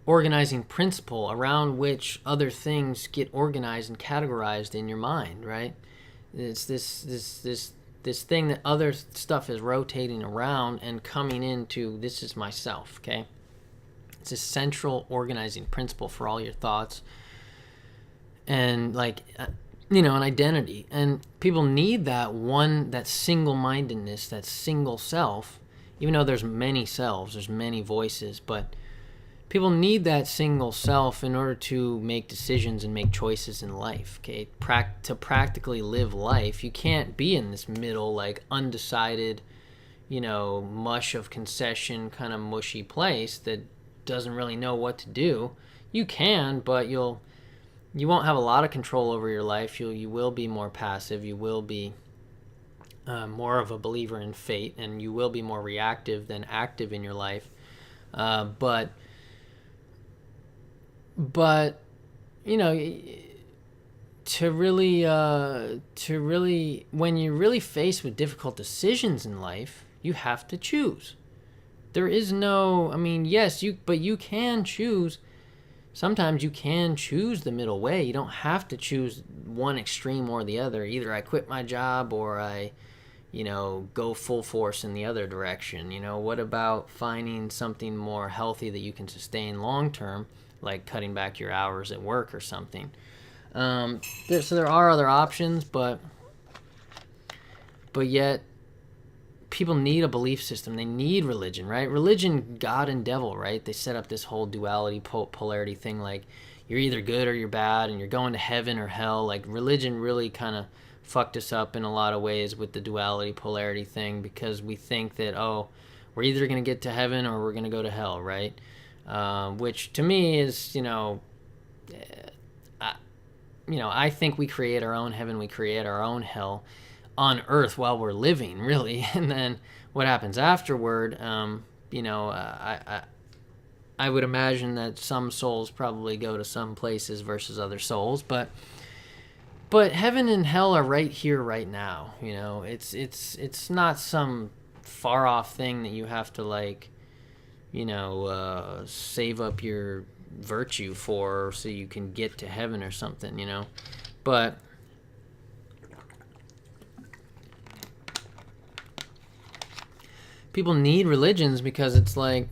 organizing principle around which other things get organized and categorized in your mind, right? It's this thing that other stuff is rotating around and coming into. This is myself, okay? It's a central organizing principle for all your thoughts and, like... an identity. And people need that single-mindedness, that single self, even though there's many selves, there's many voices, but people need that single self in order to make decisions and make choices in life, okay? To practically live life, you can't be in this middle, like, undecided, mush of concession, kind of mushy place that doesn't really know what to do. You can, but you won't have a lot of control over your life. You will be more passive. You will be more of a believer in fate, and you will be more reactive than active in your life. But to really, when you're really faced with difficult decisions in life, You have to choose. There is no, I mean, yes, but you can choose. Sometimes you can choose the middle way. You don't have to choose one extreme or the other. Either I quit my job or I, go full force in the other direction. What about finding something more healthy that you can sustain long term, like cutting back your hours at work or something? So there are other options, but yet people need a belief system. They need religion, right? Religion, God and devil, right? They set up this whole duality, polarity thing, like you're either good or you're bad, and you're going to heaven or hell. Like religion really kind of fucked us up in a lot of ways with the duality, polarity thing, because we think that, we're either going to get to heaven or we're going to go to hell, right? Which to me is, I think we create our own heaven, we create our own hell on earth while we're living, really. And then what happens afterward, I would imagine that some souls probably go to some places versus other souls, but heaven and hell are right here, right now. It's not some far off thing that you have to save up your virtue for so you can get to heaven or something, but people need religions because it's like,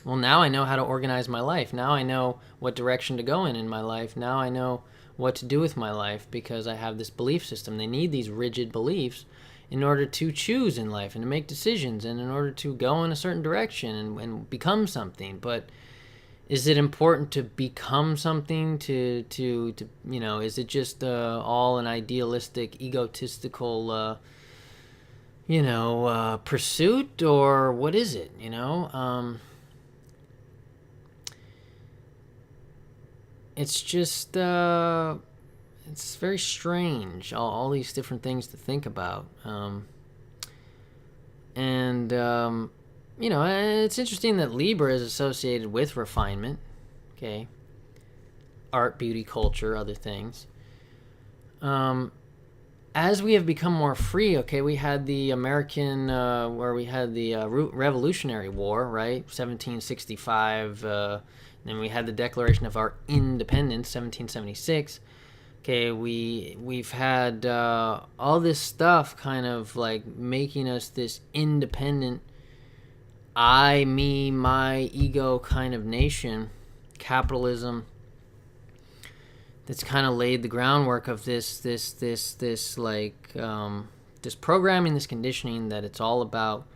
well, now I know how to organize my life. Now I know what direction to go in my life. Now I know what to do with my life because I have this belief system. They need these rigid beliefs in order to choose in life and to make decisions and in order to go in a certain direction and become something. But is it important to become something to is it just all an idealistic, egotistical pursuit, or what is it? It's just it's very strange, all these different things to think about. It's interesting that Libra is associated with refinement, okay? Art, beauty, culture, other things. As we have become more free, okay, we had the American, where we had the Revolutionary War, right? 1765. Then we had the Declaration of our Independence, 1776. Okay, we've had all this stuff kind of like making us this independent, I, me, my, ego kind of nation, capitalism. That's kind of laid the groundwork of this programming, this conditioning that it's all about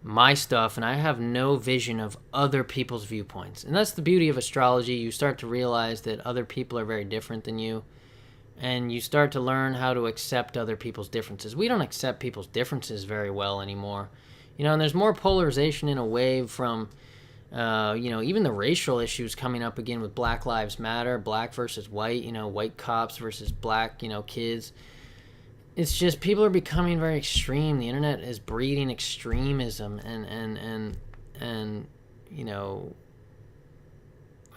my stuff, and I have no vision of other people's viewpoints. And that's the beauty of astrology. You start to realize that other people are very different than you, and you start to learn how to accept other people's differences. We don't accept people's differences very well anymore. And there's more polarization in a wave from even the racial issues coming up again with Black Lives Matter, black versus white, white cops versus black, kids. It's just people are becoming very extreme. The internet is breeding extremism, and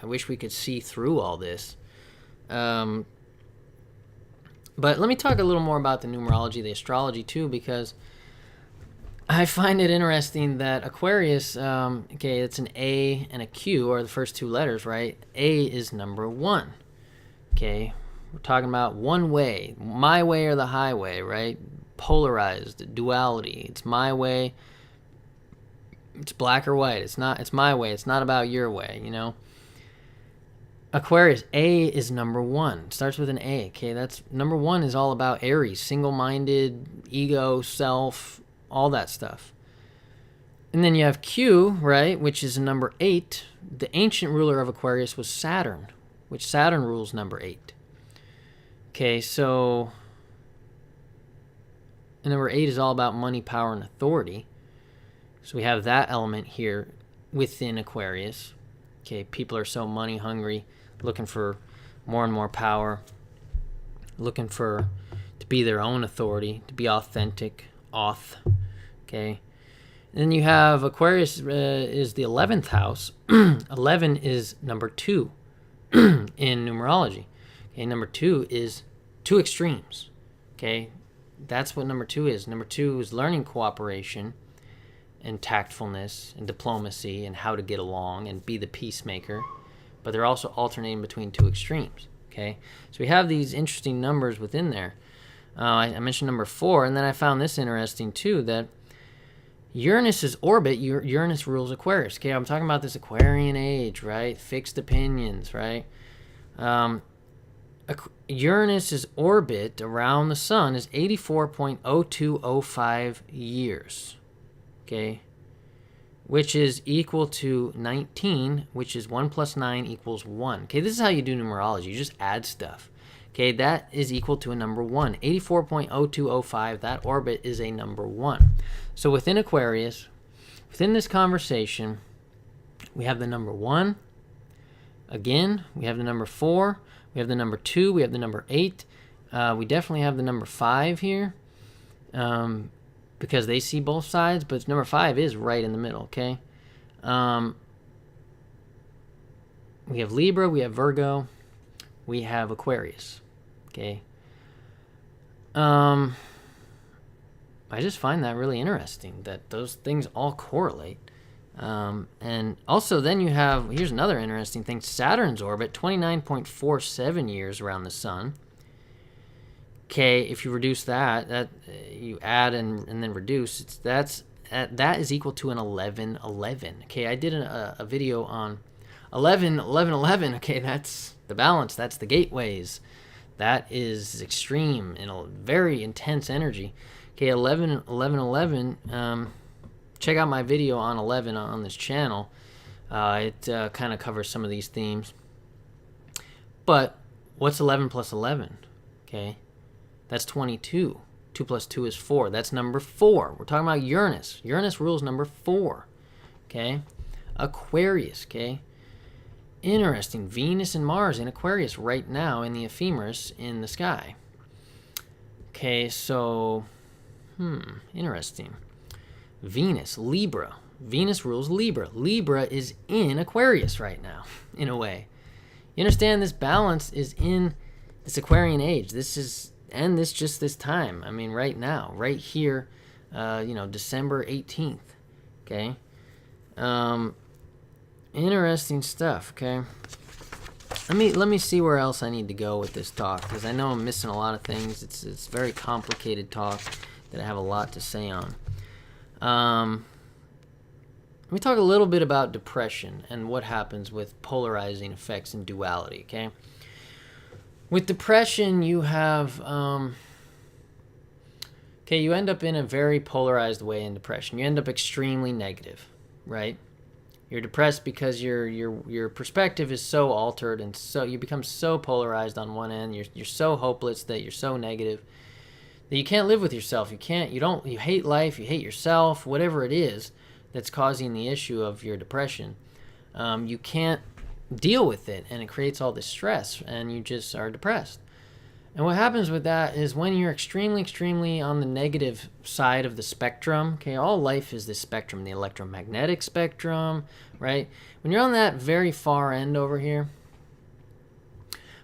I wish we could see through all this. But let me talk a little more about the numerology, the astrology too, because I find it interesting that Aquarius, it's an A and a Q, or the first two letters, right? A is number 1. Okay, we're talking about one way, my way or the highway, right? Polarized, duality. It's my way. It's black or white. It's my way. It's not about your way, Aquarius, A is number 1. Starts with an A. Okay, that's number 1 is all about Aries, single-minded, ego, self, all that stuff. And then you have Q, right, which is number 8. The ancient ruler of Aquarius was Saturn, which Saturn rules number 8. Okay, so number 8 is all about money, power, and authority. So we have that element here within Aquarius. Okay, people are so money hungry, looking for more and more power, looking to be their own authority, to be authentic, okay. And then you have Aquarius is the 11th house. 11 is number 2 in numerology. Okay, number 2 is two extremes. Okay, That's what number 2 is. Number 2 is learning cooperation and tactfulness and diplomacy and how to get along and be the peacemaker. But they're also alternating between 2 extremes. Okay, so we have these interesting numbers within there. I mentioned number 4, and then I found this interesting too, that Uranus's orbit, Uranus rules Aquarius. Okay, I'm talking about this Aquarian age, right? Fixed opinions, right? Uranus's orbit around the sun is 84.0205 years. Okay, which is equal to 19, which is 1 plus 9 equals 1. Okay, this is how you do numerology. You just add stuff. Okay, that is equal to a number 1. 84.0205, that orbit is a number 1. So within Aquarius, within this conversation, we have the number 1. Again, we have the number 4. We have the number 2. We have the number 8. We definitely have the number 5 here. Because they see both sides, but number 5 is right in the middle, okay? We have Libra, we have Virgo, we have Aquarius, okay? I just find that really interesting, that those things all correlate. And also then you have, here's another interesting thing, Saturn's orbit, 29.47 years around the sun. Okay, if you reduce that you add and then reduce, that is equal to an 1111. Okay, I did a video on 1111. Okay, that's the balance, that's the gateways. That is extreme and a very intense energy. Okay, 1111. Check out my video on 11 on this channel. It kind of covers some of these themes. But what's 11 plus 11? Okay. That's 22. 2 plus 2 is 4. That's number 4. We're talking about Uranus. Uranus rules number 4. Okay? Aquarius. Okay? Interesting. Venus and Mars in Aquarius right now in the ephemeris in the sky. Okay, so... interesting. Venus, Libra. Venus rules Libra. Libra is in Aquarius right now, in a way. You understand this balance is in this Aquarian age. This is... And this time. I mean, right now, right here, December 18th. Okay. Interesting stuff. Okay. Let me see where else I need to go with this talk, because I know I'm missing a lot of things. It's very complicated talk that I have a lot to say on. Let me talk a little bit about depression and what happens with polarizing effects in duality. Okay. With depression, you have, you end up in a very polarized way in depression. You end up extremely negative, right? You're depressed because your perspective is so altered, and so you become so polarized on one end. You're so hopeless that you're so negative that you can't live with yourself. You hate life, you hate yourself, whatever it is that's causing the issue of your depression. You can't deal with it, and it creates all this stress, and you just are depressed. And what happens with that is when you're extremely on the negative side of the spectrum, okay, all life is this spectrum, the electromagnetic spectrum, right? When you're on that very far end over here,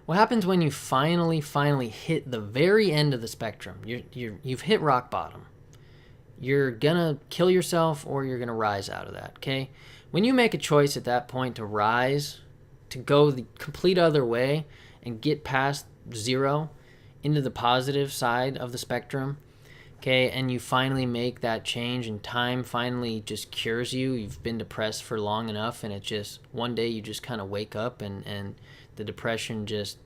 what happens when you finally hit the very end of the spectrum? You've hit rock bottom. You're gonna kill yourself, or you're gonna rise out of that, okay? When you make a choice at that point to rise, to go the complete other way and get past 0 into the positive side of the spectrum, okay, and you finally make that change, and time finally just cures you. You've been depressed for long enough, and it just, one day you just kind of wake up, and the depression just,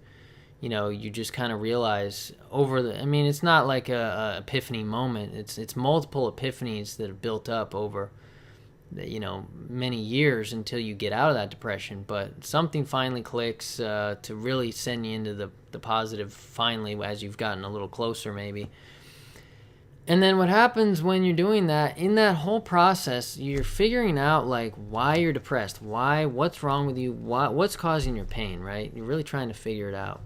you just kind of realize it's not like a epiphany moment. It's multiple epiphanies that have built up over many years until you get out of that depression, but something finally clicks to really send you into the positive finally, as you've gotten a little closer maybe. And then what happens when you're doing that, in that whole process, you're figuring out like why you're depressed, what's wrong with you, what's causing your pain, right? You're really trying to figure it out,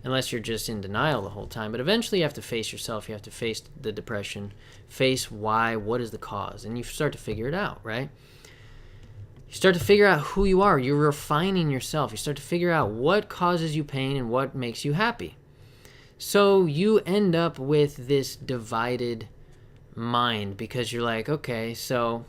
unless you're just in denial the whole time. But eventually you have to face yourself, you have to face the depression, face what is the cause, and you start to figure it out, right? You start to figure out who you are. You're refining yourself. You start to figure out what causes you pain and what makes you happy. So you end up with this divided mind because you're like, okay, so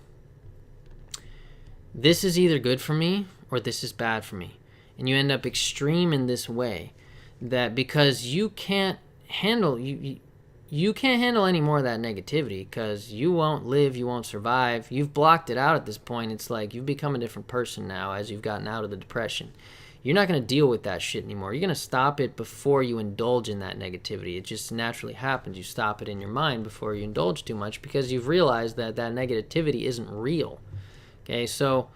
this is either good for me or this is bad for me. And you end up extreme in this way that because you can't handle you can't handle any more of that negativity because you won't live, you won't survive. You've blocked it out at this point. It's like you've become a different person now as you've gotten out of the depression. You're not going to deal with that shit anymore. You're going to stop it before you indulge in that negativity. It just naturally happens. You stop it in your mind before you indulge too much because you've realized that that negativity isn't real. Okay, so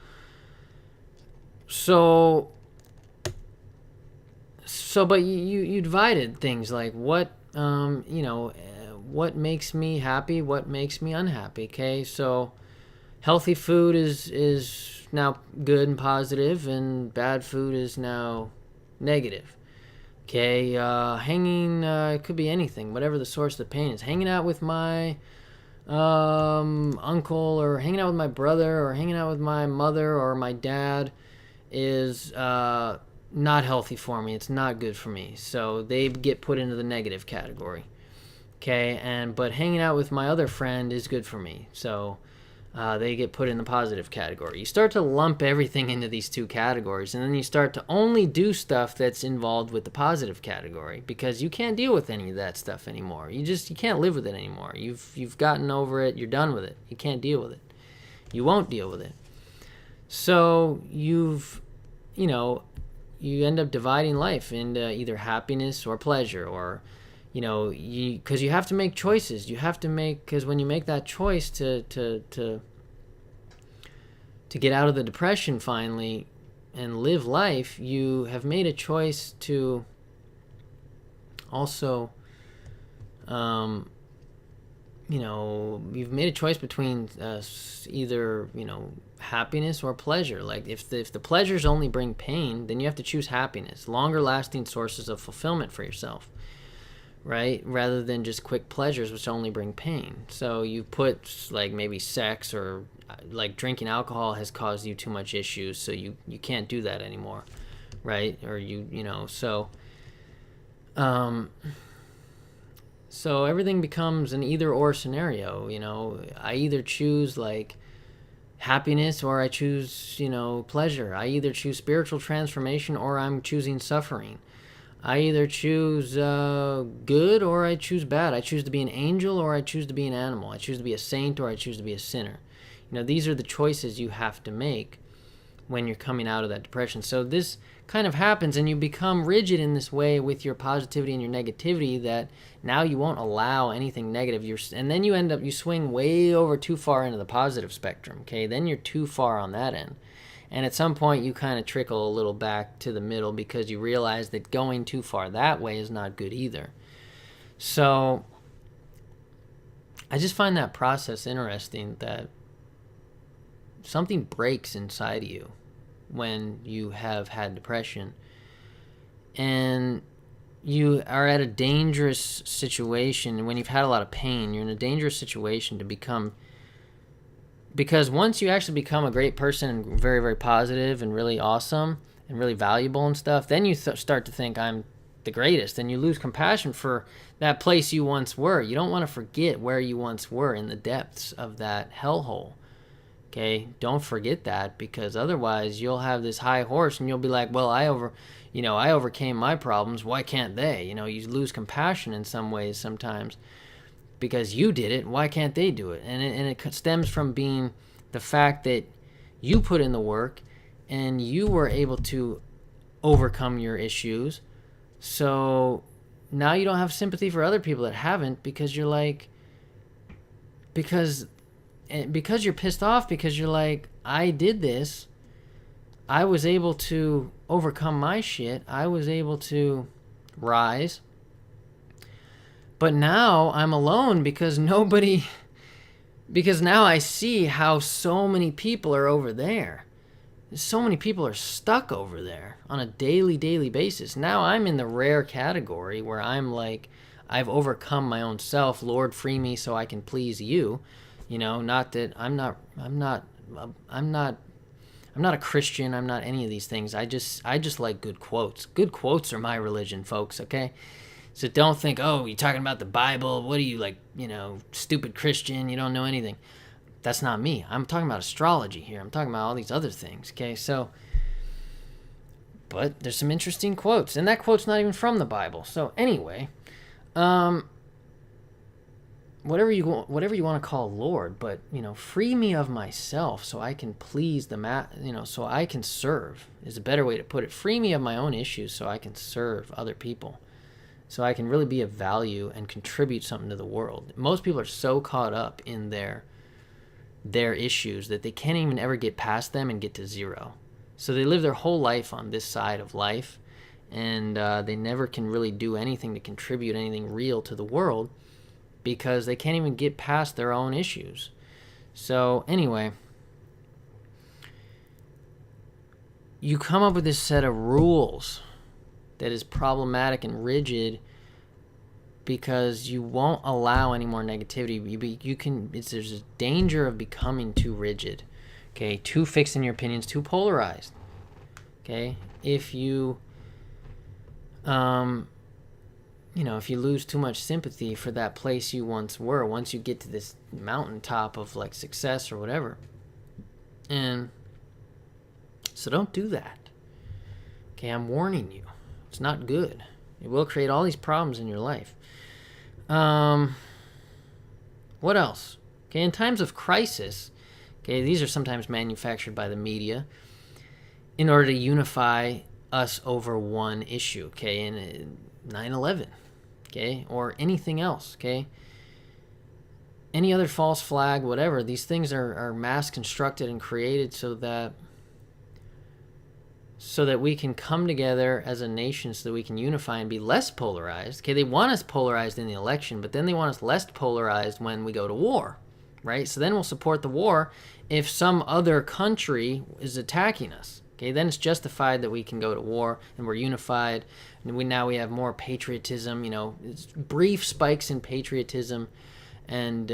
but you divided things like what what makes me happy, what makes me unhappy. Okay, so healthy food is now good and positive, and bad food is now negative. Okay, hanging it could be anything, whatever the source of the pain is. Hanging out with my uncle, or hanging out with my brother, or hanging out with my mother or my dad is not healthy for me. It's not good for me. So they get put into the negative category. Okay, but hanging out with my other friend is good for me. So they get put in the positive category. You start to lump everything into these two categories, and then you start to only do stuff that's involved with the positive category because you can't deal with any of that stuff anymore. You can't live with it anymore. You've gotten over it. You're done with it. You can't deal with it. You won't deal with it. So you end up dividing life into either happiness or pleasure, or because you have to make choices. You have to make, because when you make that choice to get out of the depression finally and live life, you have made a choice to also you've made a choice between either happiness or pleasure. Like if the pleasures only bring pain, then you have to choose happiness, longer lasting sources of fulfillment for yourself, right? Rather than just quick pleasures which only bring pain. So you put like maybe sex or like drinking alcohol has caused you too much issues, so you can't do that anymore, right? Or so everything becomes an either or scenario. I either choose like happiness or I choose pleasure. I either choose spiritual transformation or I'm choosing suffering. I either choose good or I choose bad. I choose to be an angel or I choose to be an animal. I choose to be a saint or I choose to be a sinner. These are the choices you have to make when you're coming out of that depression. So this kind of happens, and you become rigid in this way with your positivity and your negativity that now you won't allow anything negative. And then you swing way over too far into the positive spectrum. Okay, then you're too far on that end. And at some point, you kind of trickle a little back to the middle because you realize that going too far that way is not good either. So I just find that process interesting, that something breaks inside of you when you have had depression. And you are at a dangerous situation. When you've had a lot of pain, you're in a dangerous situation to become... Because once you actually become a great person and very, very positive and really awesome and really valuable and stuff, then you start to think, I'm the greatest, and you lose compassion for that place you once were. You don't want to forget where you once were in the depths of that hellhole. Okay, don't forget that, because otherwise you'll have this high horse and you'll be like, well, I overcame my problems. Why can't they? You lose compassion in some ways sometimes. Because you did it, why can't they do it? And it stems from being the fact that you put in the work and you were able to overcome your issues. So now you don't have sympathy for other people that haven't, because you're like, because you're pissed off, because you're like, I did this. I was able to overcome my shit. I was able to rise. But now I'm alone because now I see how so many people are over there. So many people are stuck over there on a daily basis. Now I'm in the rare category where I'm like, I've overcome my own self. Lord, free me so I can please you. Not that I'm not a Christian. I'm not any of these things. I just like good quotes. Good quotes are my religion, folks, okay? So don't think, oh, you're talking about the Bible. What are you, like, stupid Christian? You don't know anything. That's not me. I'm talking about astrology here. I'm talking about all these other things, okay? So, but there's some interesting quotes. And that quote's not even from the Bible. So anyway, whatever you want to call Lord, but, free me of myself so I can please so I can serve is a better way to put it. Free me of my own issues so I can serve other people. So I can really be of value and contribute something to the world. Most people are so caught up in their issues that they can't even ever get past them and get to zero. So they live their whole life on this side of life, and they never can really do anything to contribute anything real to the world because they can't even get past their own issues. So anyway, you come up with this set of rules that is problematic and rigid because you won't allow any more negativity. There's a danger of becoming too rigid, okay, too fixed in your opinions, too polarized, okay. If you, if you lose too much sympathy for that place you once were, once you get to this mountaintop of like success or whatever, and so don't do that, okay. I'm warning you. It's not good. It will create all these problems in your life. What else? Okay, in times of crisis, okay, these are sometimes manufactured by the media in order to unify us over one issue, okay, in 9/11, okay, or anything else, okay. Any other false flag, whatever, these things are mass constructed and created so that we can come together as a nation, so that we can unify and be less polarized. Okay, they want us polarized in the election, but then they want us less polarized when we go to war, right? So then we'll support the war if some other country is attacking us. Okay, then it's justified that we can go to war and we're unified, and we have more patriotism. It's brief spikes in patriotism and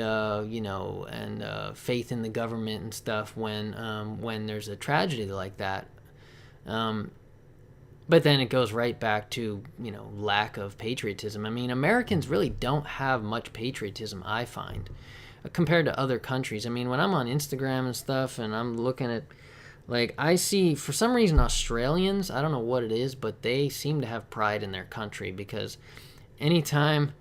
faith in the government and stuff when there's a tragedy like that. But then it goes right back to, lack of patriotism. I mean, Americans really don't have much patriotism, I find, compared to other countries. I mean, when I'm on Instagram and stuff and I'm looking at, like, I see, for some reason, Australians, I don't know what it is, but they seem to have pride in their country, because anytime,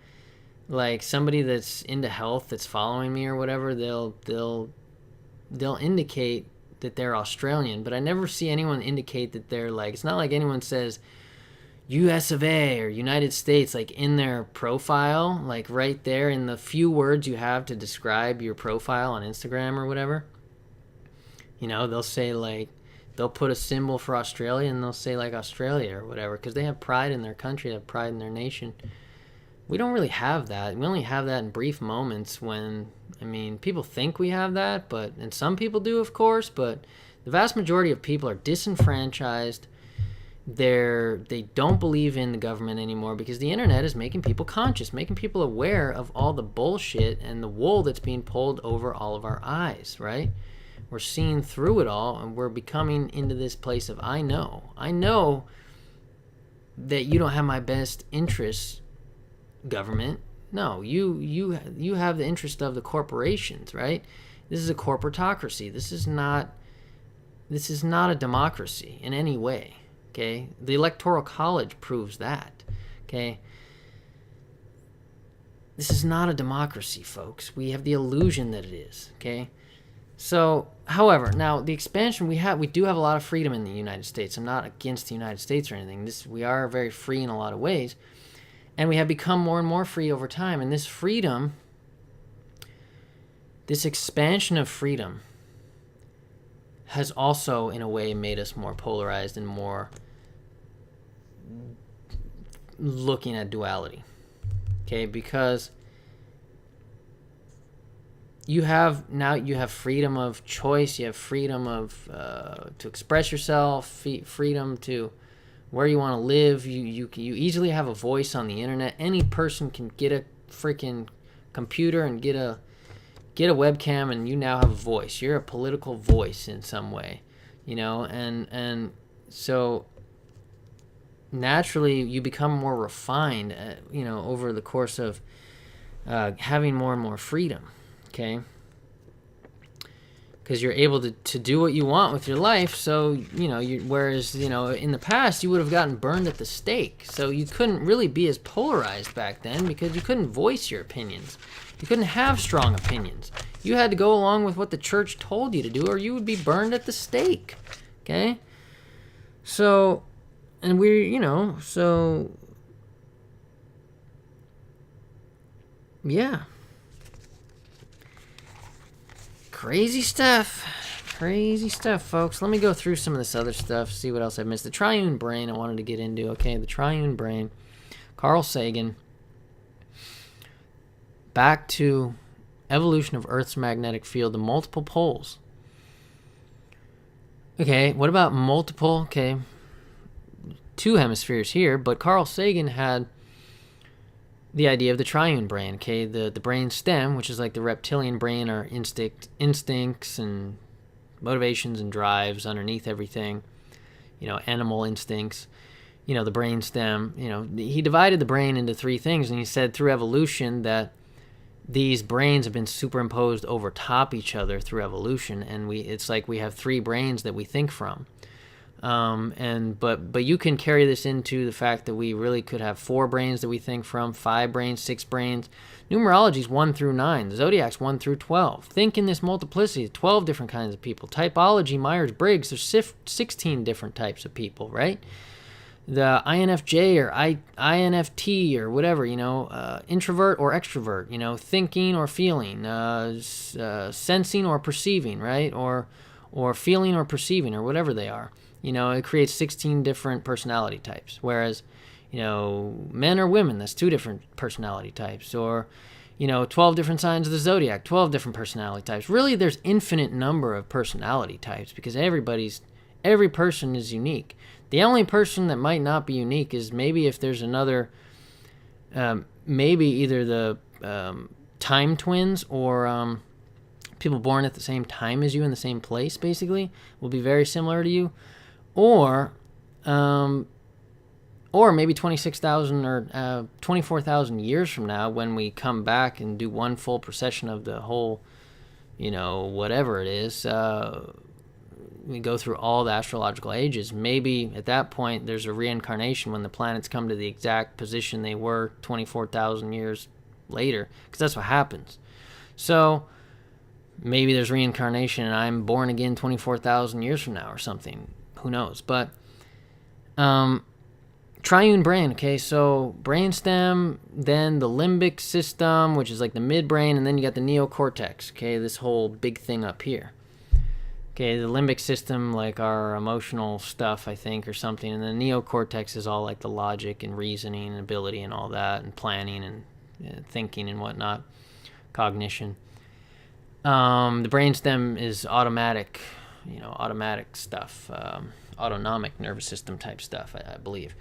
like, somebody that's into health that's following me or whatever, they'll indicate that they're Australian, but I never see anyone indicate that they're, like, it's not like anyone says US of A or United States, like, in their profile, like, right there in the few words you have to describe your profile on Instagram or whatever. They'll say, like, they'll put a symbol for Australia and they'll say, like, Australia or whatever, because they have pride in their country, they have pride in their nation. We don't really have that. We only have that in brief moments when, people think we have that, and some people do, of course, but the vast majority of people are disenfranchised. They don't believe in the government anymore because the internet is making people conscious, making people aware of all the bullshit and the wool that's being pulled over all of our eyes, right? We're seeing through it all, and we're becoming into this place of, I know that you don't have my best interests, government. No, you have the interest of the corporations, right? This is a corporatocracy. This is not a democracy in any way, okay? The Electoral College proves that, okay? This is not a democracy, folks. We have the illusion that it is, okay? So, however, now the expansion we do have a lot of freedom in the United States. I'm not against the United States or anything. We are very free in a lot of ways. And we have become more and more free over time. And this freedom, this expansion of freedom, has also, in a way, made us more polarized and more looking at duality. Okay, because you have freedom of choice, you have freedom of to express yourself, freedom to where you want to live. You easily have a voice on the internet. Any person can get a freaking computer and get a webcam, and you now have a voice. You're a political voice in some way, and so naturally you become more refined, over the course of having more and more freedom, okay? Because you're able to do what you want with your life. So, whereas, in the past, you would have gotten burned at the stake. So you couldn't really be as polarized back then because you couldn't voice your opinions. You couldn't have strong opinions. You had to go along with what the church told you to do or you would be burned at the stake, okay? So, and yeah. Crazy stuff, folks. Let me go through some of this other stuff, see what else I missed. The triune brain I wanted to get into, okay? The triune brain. Carl Sagan. Back to evolution of Earth's magnetic field, the multiple poles. Okay, what about multiple, okay, two hemispheres here, but Carl Sagan had the idea of the triune brain, okay, the brain stem, which is like the reptilian brain, our instincts and motivations and drives underneath everything, animal instincts, the brain stem, he divided the brain into three things, and he said through evolution that these brains have been superimposed over top each other through evolution, and it's like we have three brains that we think from. But you can carry this into the fact that we really could have 4 brains that we think from, 5 brains, 6 brains. Numerology is 1 through 9. The zodiac's 1 through 12. Think in this multiplicity, 12 different kinds of people. Typology, Myers-Briggs, there's 16 different types of people, right? The INFJ or INFT or whatever, introvert or extrovert, thinking or feeling, sensing or perceiving, right? Or feeling or perceiving or whatever they are. It creates 16 different personality types. Whereas, men or women, that's 2 different personality types. Or, 12 different signs of the zodiac, 12 different personality types. Really, there's infinite number of personality types because every person is unique. The only person that might not be unique is maybe if there's another, maybe either the time twins or people born at the same time as you in the same place, basically, will be very similar to you. Or maybe 26,000 or 24,000 years from now, when we come back and do one full procession of the whole, whatever it is, we go through all the astrological ages. Maybe at that point there's a reincarnation when the planets come to the exact position they were 24,000 years later, because that's what happens. So maybe there's reincarnation and I'm born again 24,000 years from now or something. Who knows? But triune brain, okay, so brainstem, then the limbic system, which is like the midbrain, and then you got the neocortex, okay, this whole big thing up here. Okay, the limbic system, like our emotional stuff, I think, or something, and the neocortex is all like the logic and reasoning and ability and all that, and planning and thinking and whatnot, cognition. The brainstem is automatic stuff, autonomic nervous system type stuff, I believe.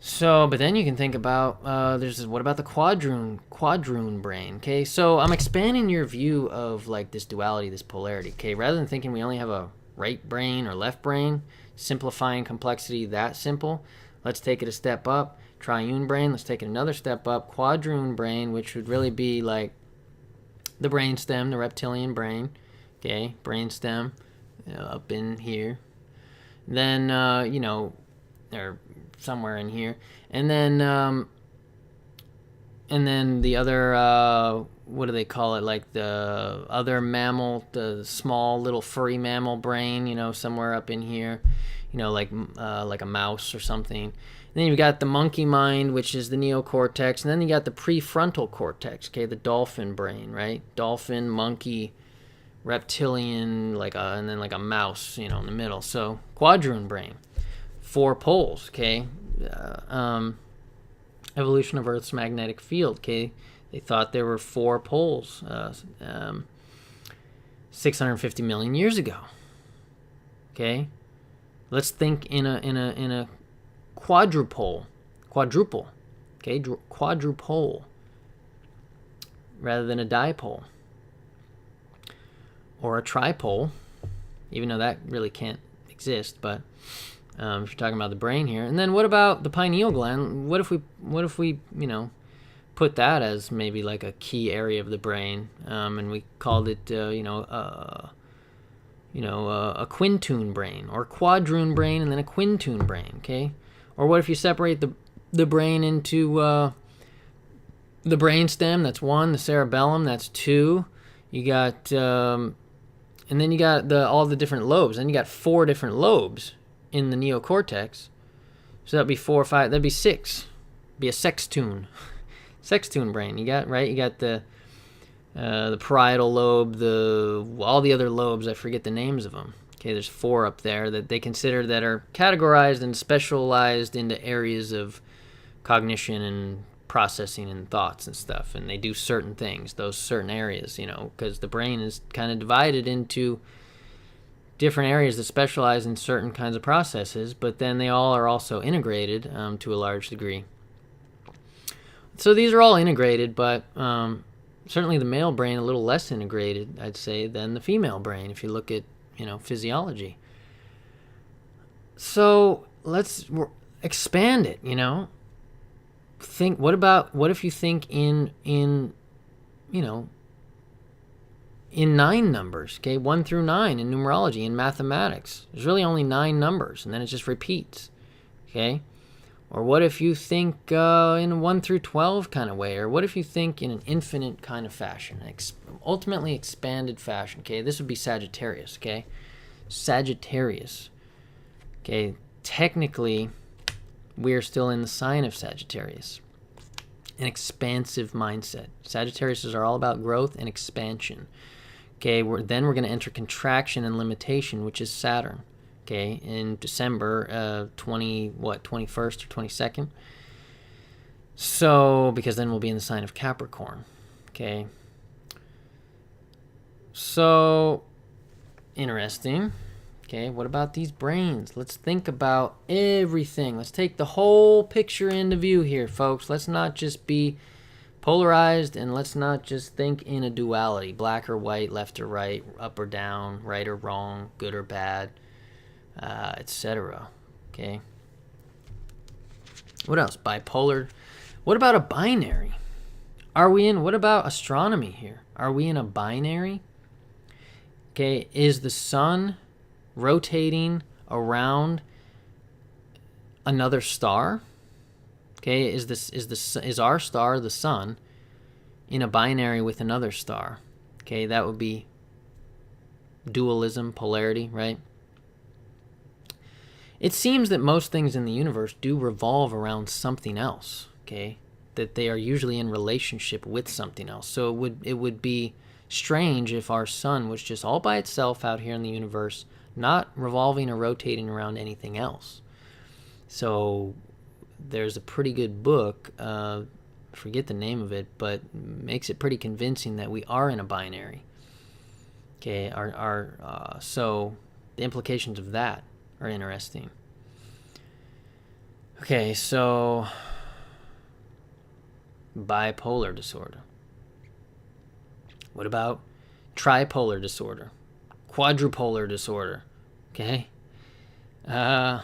So, but then you can think about, what about the quadroon brain, okay? So I'm expanding your view of like this duality, this polarity, okay? Rather than thinking we only have a right brain or left brain, simplifying complexity that simple, let's take it a step up. Triune brain, let's take it another step up. Quadroon brain, which would really be like the brainstem, the reptilian brain, okay? Brainstem, up in here. Then, or somewhere in here, and then the other, what do they call it, like the other mammal, the small little furry mammal brain, somewhere up in here, like a mouse or something. And then you've got the monkey mind, which is the neocortex, and then you got the prefrontal cortex, okay, the dolphin brain, right? Dolphin, monkey, reptilian, and then like a mouse, in the middle. So quadroon brain. 4 poles, okay? Evolution of Earth's magnetic field, okay? They thought there were 4 poles 650 million years ago, okay? Let's think in a quadruple, okay? Quadrupole rather than a dipole or a tripole, even though that really can't exist, but If you're talking about the brain here. And then what about the pineal gland? What if we put that as maybe like a key area of the brain, and we called it a quintune brain, or quadroon brain, and then a quintune brain, okay? Or what if you separate the brain into the brainstem, that's 1, the cerebellum, that's 2. You got and then you got all the different lobes. Then you got 4 different lobes in the neocortex. So that'd be 4 or 5. That'd be 6. Be a sextune. Sextune brain. You got the parietal lobe, all the other lobes. I forget the names of them. Okay, there's 4 up there that they consider that are categorized and specialized into areas of cognition and processing and thoughts and stuff, and they do certain things, those certain areas, because the brain is kind of divided into different areas that specialize in certain kinds of processes, but then they all are also integrated to a large degree. So these are all integrated, but certainly the male brain a little less integrated, I'd say, than the female brain if you look at physiology. So let's expand it. Think, what if you think in 9 numbers, okay? 1 through 9 in numerology, in mathematics. There's really only 9 numbers, and then it just repeats, okay? Or what if you think in a 1 through 12 kind of way? Or what if you think in an infinite kind of fashion, ultimately expanded fashion, okay? This would be Sagittarius, okay? Sagittarius, okay? Technically, we're still in the sign of Sagittarius. An expansive mindset. Sagittarius are all about growth and expansion. Okay, then we're going to enter contraction and limitation, which is Saturn. Okay, in December 21st or 22nd. So, because then we'll be in the sign of Capricorn. Okay. So, interesting. Okay, what about these brains? Let's think about everything. Let's take the whole picture into view here, folks. Let's not just be polarized, and let's not just think in a duality, black or white, left or right, up or down, right or wrong, good or bad, etc. Okay. What else? Bipolar. What about a binary? What about astronomy here? Are we in a binary? Okay, is the sun rotating around another star? Okay, is our star, the sun, in a binary with another star? Okay, that would be dualism, polarity, right? It seems that most things in the universe do revolve around something else, okay? That they are usually in relationship with something else. So it would be strange if our sun was just all by itself out here in the universe, not revolving or rotating around anything else. So there's a pretty good book, I forget the name of it, but makes it pretty convincing that we are in a binary. Okay, so the implications of that are interesting. Okay, so bipolar disorder. What about tripolar disorder? Quadrupolar disorder, okay? Yeah.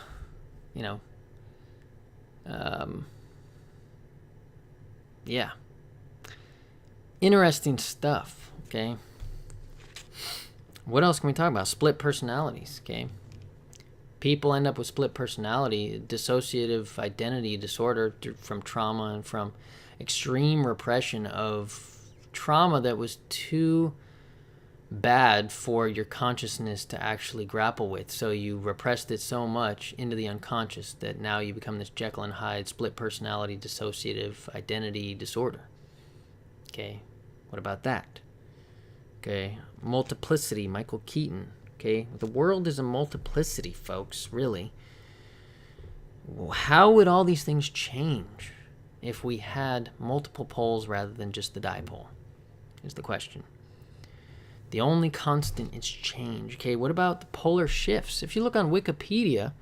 Interesting stuff, okay? What else can we talk about? Split personalities, okay? People end up with split personality, dissociative identity disorder from trauma and from extreme repression of trauma that was too bad for your consciousness to actually grapple with. So you repressed it so much into the unconscious that now you become this Jekyll and Hyde split personality dissociative identity disorder. Okay, what about that? Okay, multiplicity, Michael Keaton. Okay, the world is a multiplicity, folks, really. How would all these things change if we had multiple poles rather than just the dipole? Is the question. The only constant is change. Okay, what about the polar shifts? If you look on Wikipedia,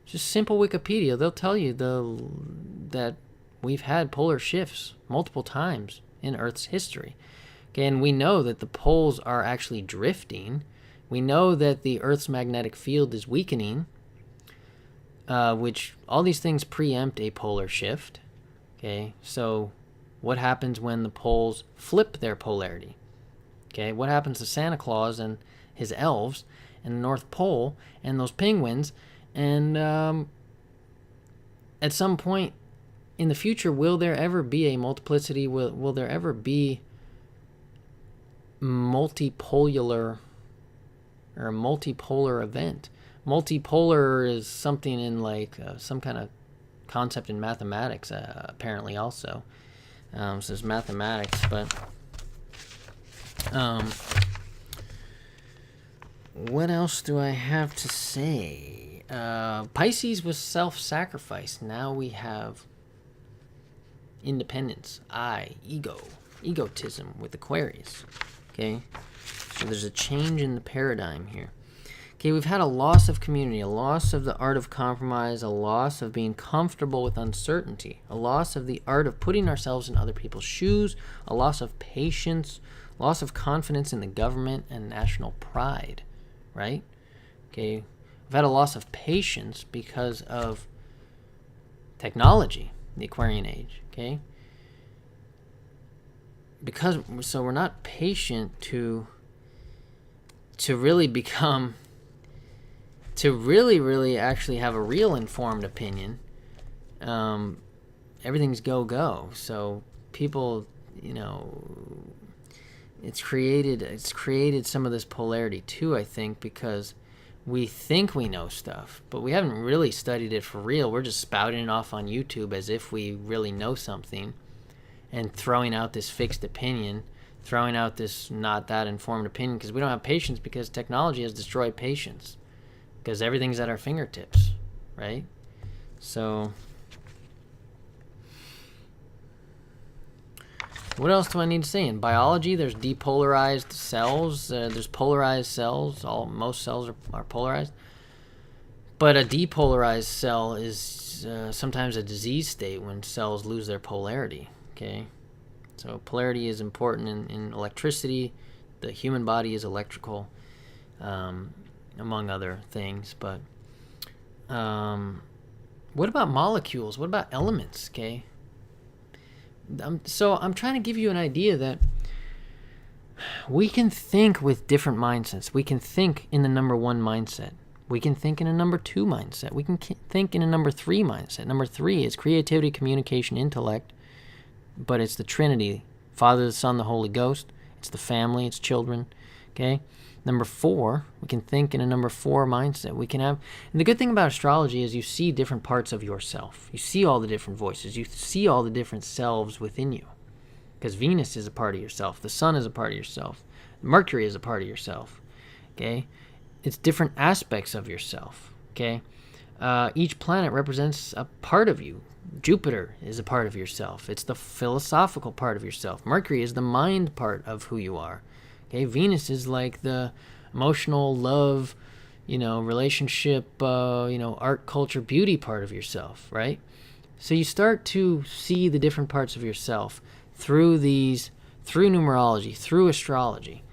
just simple Wikipedia, they'll tell you that we've had polar shifts multiple times in Earth's history. Okay, and we know that the poles are actually drifting. We know that the Earth's magnetic field is weakening. which all these things preempt a polar shift. Okay, so what happens when the poles flip their polarity? Okay, what happens to Santa Claus and his elves and the North Pole and those penguins? And at some point in the future, will there ever be a multiplicity? Will there ever be multipolar or a multipolar event? Multipolar is something in like some kind of concept in mathematics, apparently also. So there's mathematics, but what else do I have to say? Pisces was self-sacrifice. Now we have independence, egotism with Aquarius. Okay, so there's a change in the paradigm here. Okay, we've had a loss of community, a loss of the art of compromise, a loss of being comfortable with uncertainty, a loss of the art of putting ourselves in other people's shoes, a loss of patience, loss of confidence in the government and national pride, right? Okay, we've had a loss of patience because of technology, the Aquarian age, okay? So we're not patient to really become, to really actually have a real informed opinion. Everything's go. So people, it's created some of this polarity too, I think, because we think we know stuff, but we haven't really studied it for real. We're just spouting it off on YouTube as if we really know something and throwing out this fixed opinion, throwing out this not that informed opinion, because we don't have patience, because technology has destroyed patience, because everything's at our fingertips, right? So what else do I need to say? In biology, there's depolarized cells. There's polarized cells. Most cells are polarized. But a depolarized cell is sometimes a disease state when cells lose their polarity. Okay, so polarity is important in electricity. The human body is electrical, among other things. But what about molecules? What about elements? Okay. So I'm trying to give you an idea that we can think with different mindsets. We can think in the number 1 mindset. We can think in a number 2 mindset. We can think in a number 3 mindset. Number 3 is creativity, communication, intellect, but it's the Trinity, Father, the Son, the Holy Ghost. It's the family, it's children, okay? Number 4, we can think in a number 4 mindset. We can have, and the good thing about astrology is you see different parts of yourself. You see all the different voices. You see all the different selves within you. Because Venus is a part of yourself. The Sun is a part of yourself. Mercury is a part of yourself, okay? It's different aspects of yourself, okay? Each planet represents a part of you. Jupiter is a part of yourself. It's the philosophical part of yourself. Mercury is the mind part of who you are. Okay, Venus is like the emotional, love, relationship, art, culture, beauty part of yourself, right? So you start to see the different parts of yourself through numerology, through astrology.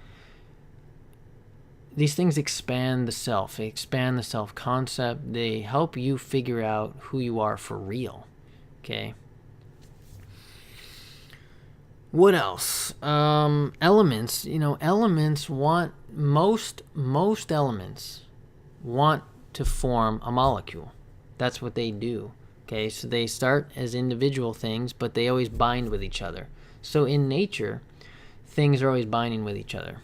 These things expand the self. They expand the self-concept. They help you figure out who you are for real, okay? What else? Elements. Elements want, most elements want to form a molecule. That's what they do. Okay, so they start as individual things, but they always bind with each other. So in nature, things are always binding with each other.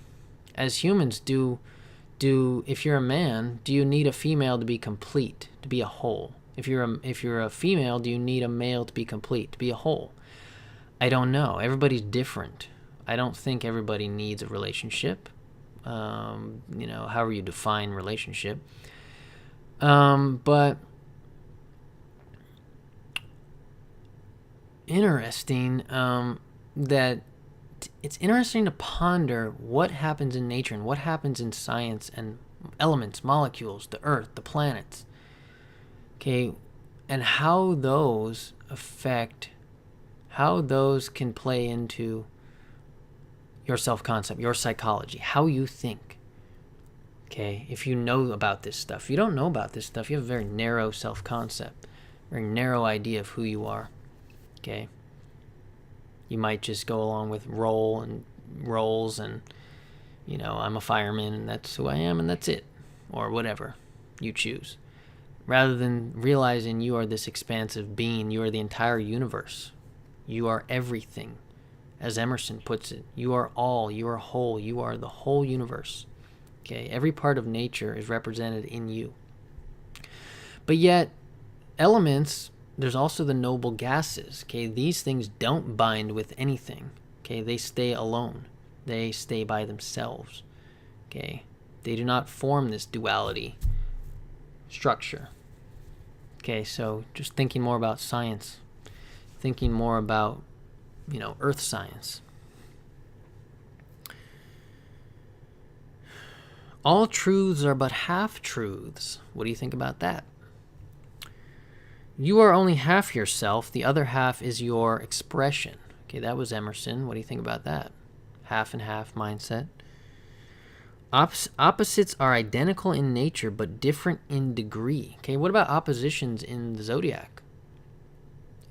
As humans, if you're a man, do you need a female to be complete, to be a whole? If you're a female, do you need a male to be complete, to be a whole? I don't know. Everybody's different. I don't think everybody needs a relationship. However you define relationship. But interesting that it's interesting to ponder what happens in nature and what happens in science and elements, molecules, the earth, the planets. Okay, and how those can play into your self-concept, your psychology, how you think. Okay, if you know about this stuff. If you don't know about this stuff, you have a very narrow self-concept, very narrow idea of who you are. Okay, you might just go along with roles and, you know, I'm a fireman and that's who I am and that's it, or whatever you choose, rather than realizing you are this expansive being. You are the entire universe. You are everything. As Emerson puts it, you are all, you are whole, you are the whole universe. Okay, every part of nature is represented in you. But yet, elements, there's also the noble gases. Okay, these things don't bind with anything. Okay, they stay alone. They stay by themselves. Okay, they do not form this duality structure. Okay, so just thinking more about science, thinking more about, you know, earth science. All truths are but half-truths. What do you think about that? You are only half yourself. The other half is your expression. Okay, that was Emerson. What do you think about that? Half and half mindset. Opposites are identical in nature, but different in degree. Okay, what about oppositions in the zodiac?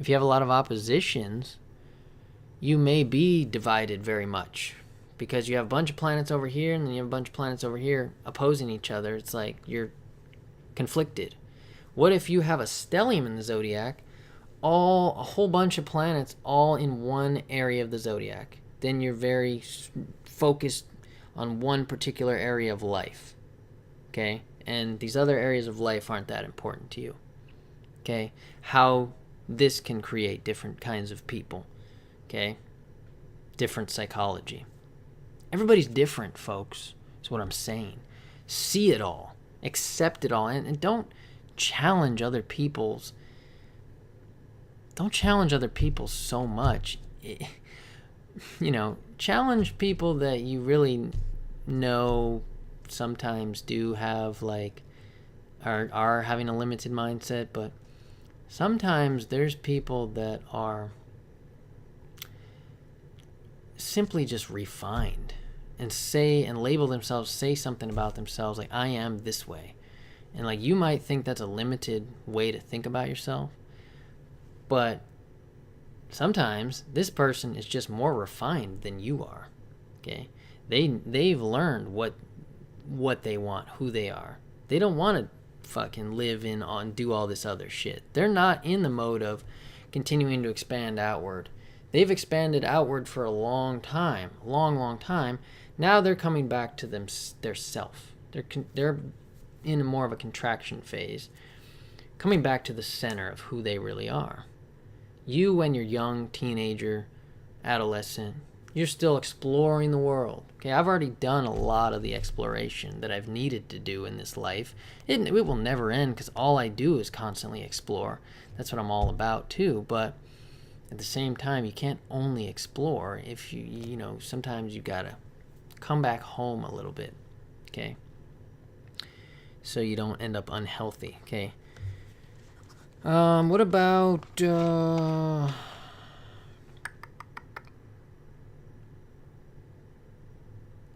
If you have a lot of oppositions, you may be divided very much, because you have a bunch of planets over here and then you have a bunch of planets over here opposing each other. It's like you're conflicted. What if you have a stellium in the zodiac, a whole bunch of planets all in one area of the zodiac? Then you're very focused on one particular area of life. Okay? And these other areas of life aren't that important to you. Okay? How this can create different kinds of people. Okay? Different psychology. Everybody's different, folks. That's what I'm saying. See it all. Accept it all. And don't challenge other people's. Don't challenge other people so much. You know, challenge people that you really know sometimes do have, like, are having a limited mindset, but sometimes there's people that are simply just refined and say and label themselves, say something about themselves like, I am this way. And like, you might think that's a limited way to think about yourself, but sometimes this person is just more refined than you are. Okay, they've learned what they want, who they are. They don't want to fucking live in on do all this other shit. They're not in the mode of continuing to expand outward. They've expanded outward for a long time, long time. Now they're coming back to their self. They're in more of a contraction phase, coming back to the center of who they really are. You, when you're young, teenager, adolescent, you're still exploring the world. Okay, I've already done a lot of the exploration that I've needed to do in this life. It will never end, because all I do is constantly explore. That's what I'm all about too. But at the same time, you can't only explore. If you know, sometimes you gotta come back home a little bit. Okay, so you don't end up unhealthy. Okay. What about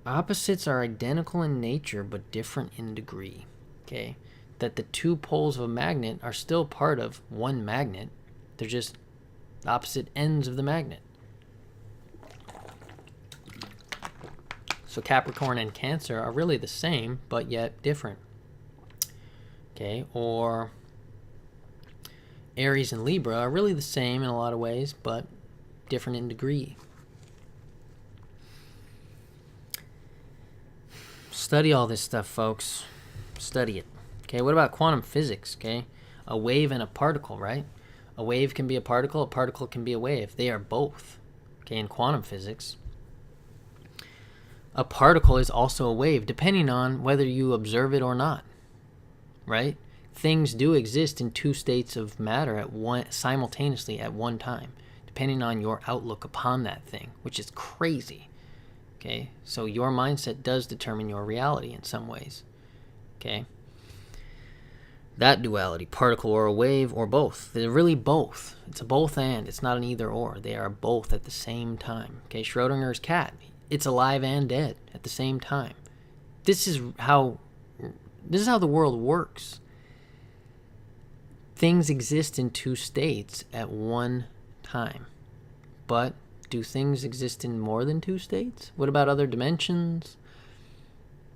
opposites are identical in nature but different in degree. Okay, that the two poles of a magnet are still part of one magnet. They're just opposite ends of the magnet. So Capricorn and Cancer are really the same but yet different. Okay, or Aries and Libra are really the same in a lot of ways, but different in degree. Study all this stuff, folks. Study it. Okay, what about quantum physics? Okay, a wave and a particle, right? A wave can be a particle can be a wave. They are both. Okay, in quantum physics, a particle is also a wave, depending on whether you observe it or not, right? Things do exist in two states of matter simultaneously at one time, depending on your outlook upon that thing, which is crazy. Okay, so your mindset does determine your reality in some ways. Okay, that duality, particle or a wave or both, they're really both. It's a both and. It's not an either or. They are both at the same time. Okay, Schrodinger's cat, it's alive and dead at the same time. This is how This is how the world works. Things exist in two states at one time. But do things exist in more than two states? What about other dimensions?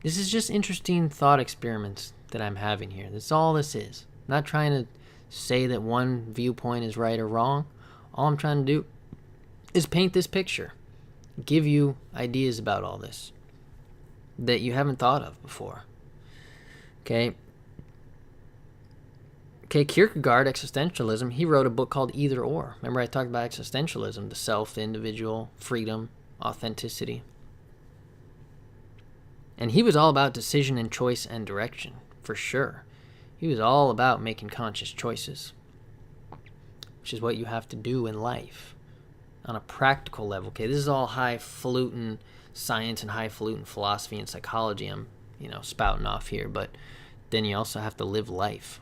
This is just interesting thought experiments that I'm having here. That's all this is. I'm not trying to say that one viewpoint is right or wrong. All I'm trying to do is paint this picture, give you ideas about all this that you haven't thought of before. Okay, Kierkegaard, existentialism, he wrote a book called Either Or. Remember I talked about existentialism, the self, the individual, freedom, authenticity. And he was all about decision and choice and direction, for sure. He was all about making conscious choices, which is what you have to do in life on a practical level. Okay, this is all highfalutin science and highfalutin philosophy and psychology I'm, spouting off here, but then you also have to live life.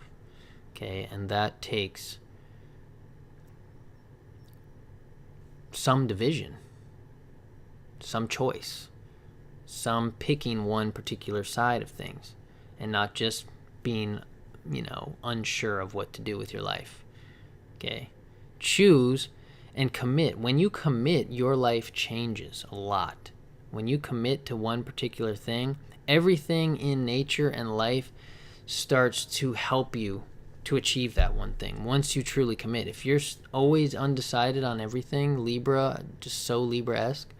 Okay, and that takes some division, some choice, some picking one particular side of things, and not just being, unsure of what to do with your life. Okay, choose and commit. When you commit, your life changes a lot. When you commit to one particular thing, everything in nature and life starts to help you to achieve that one thing once you truly commit. If you're always undecided on everything, Libra, just so Libra-esque,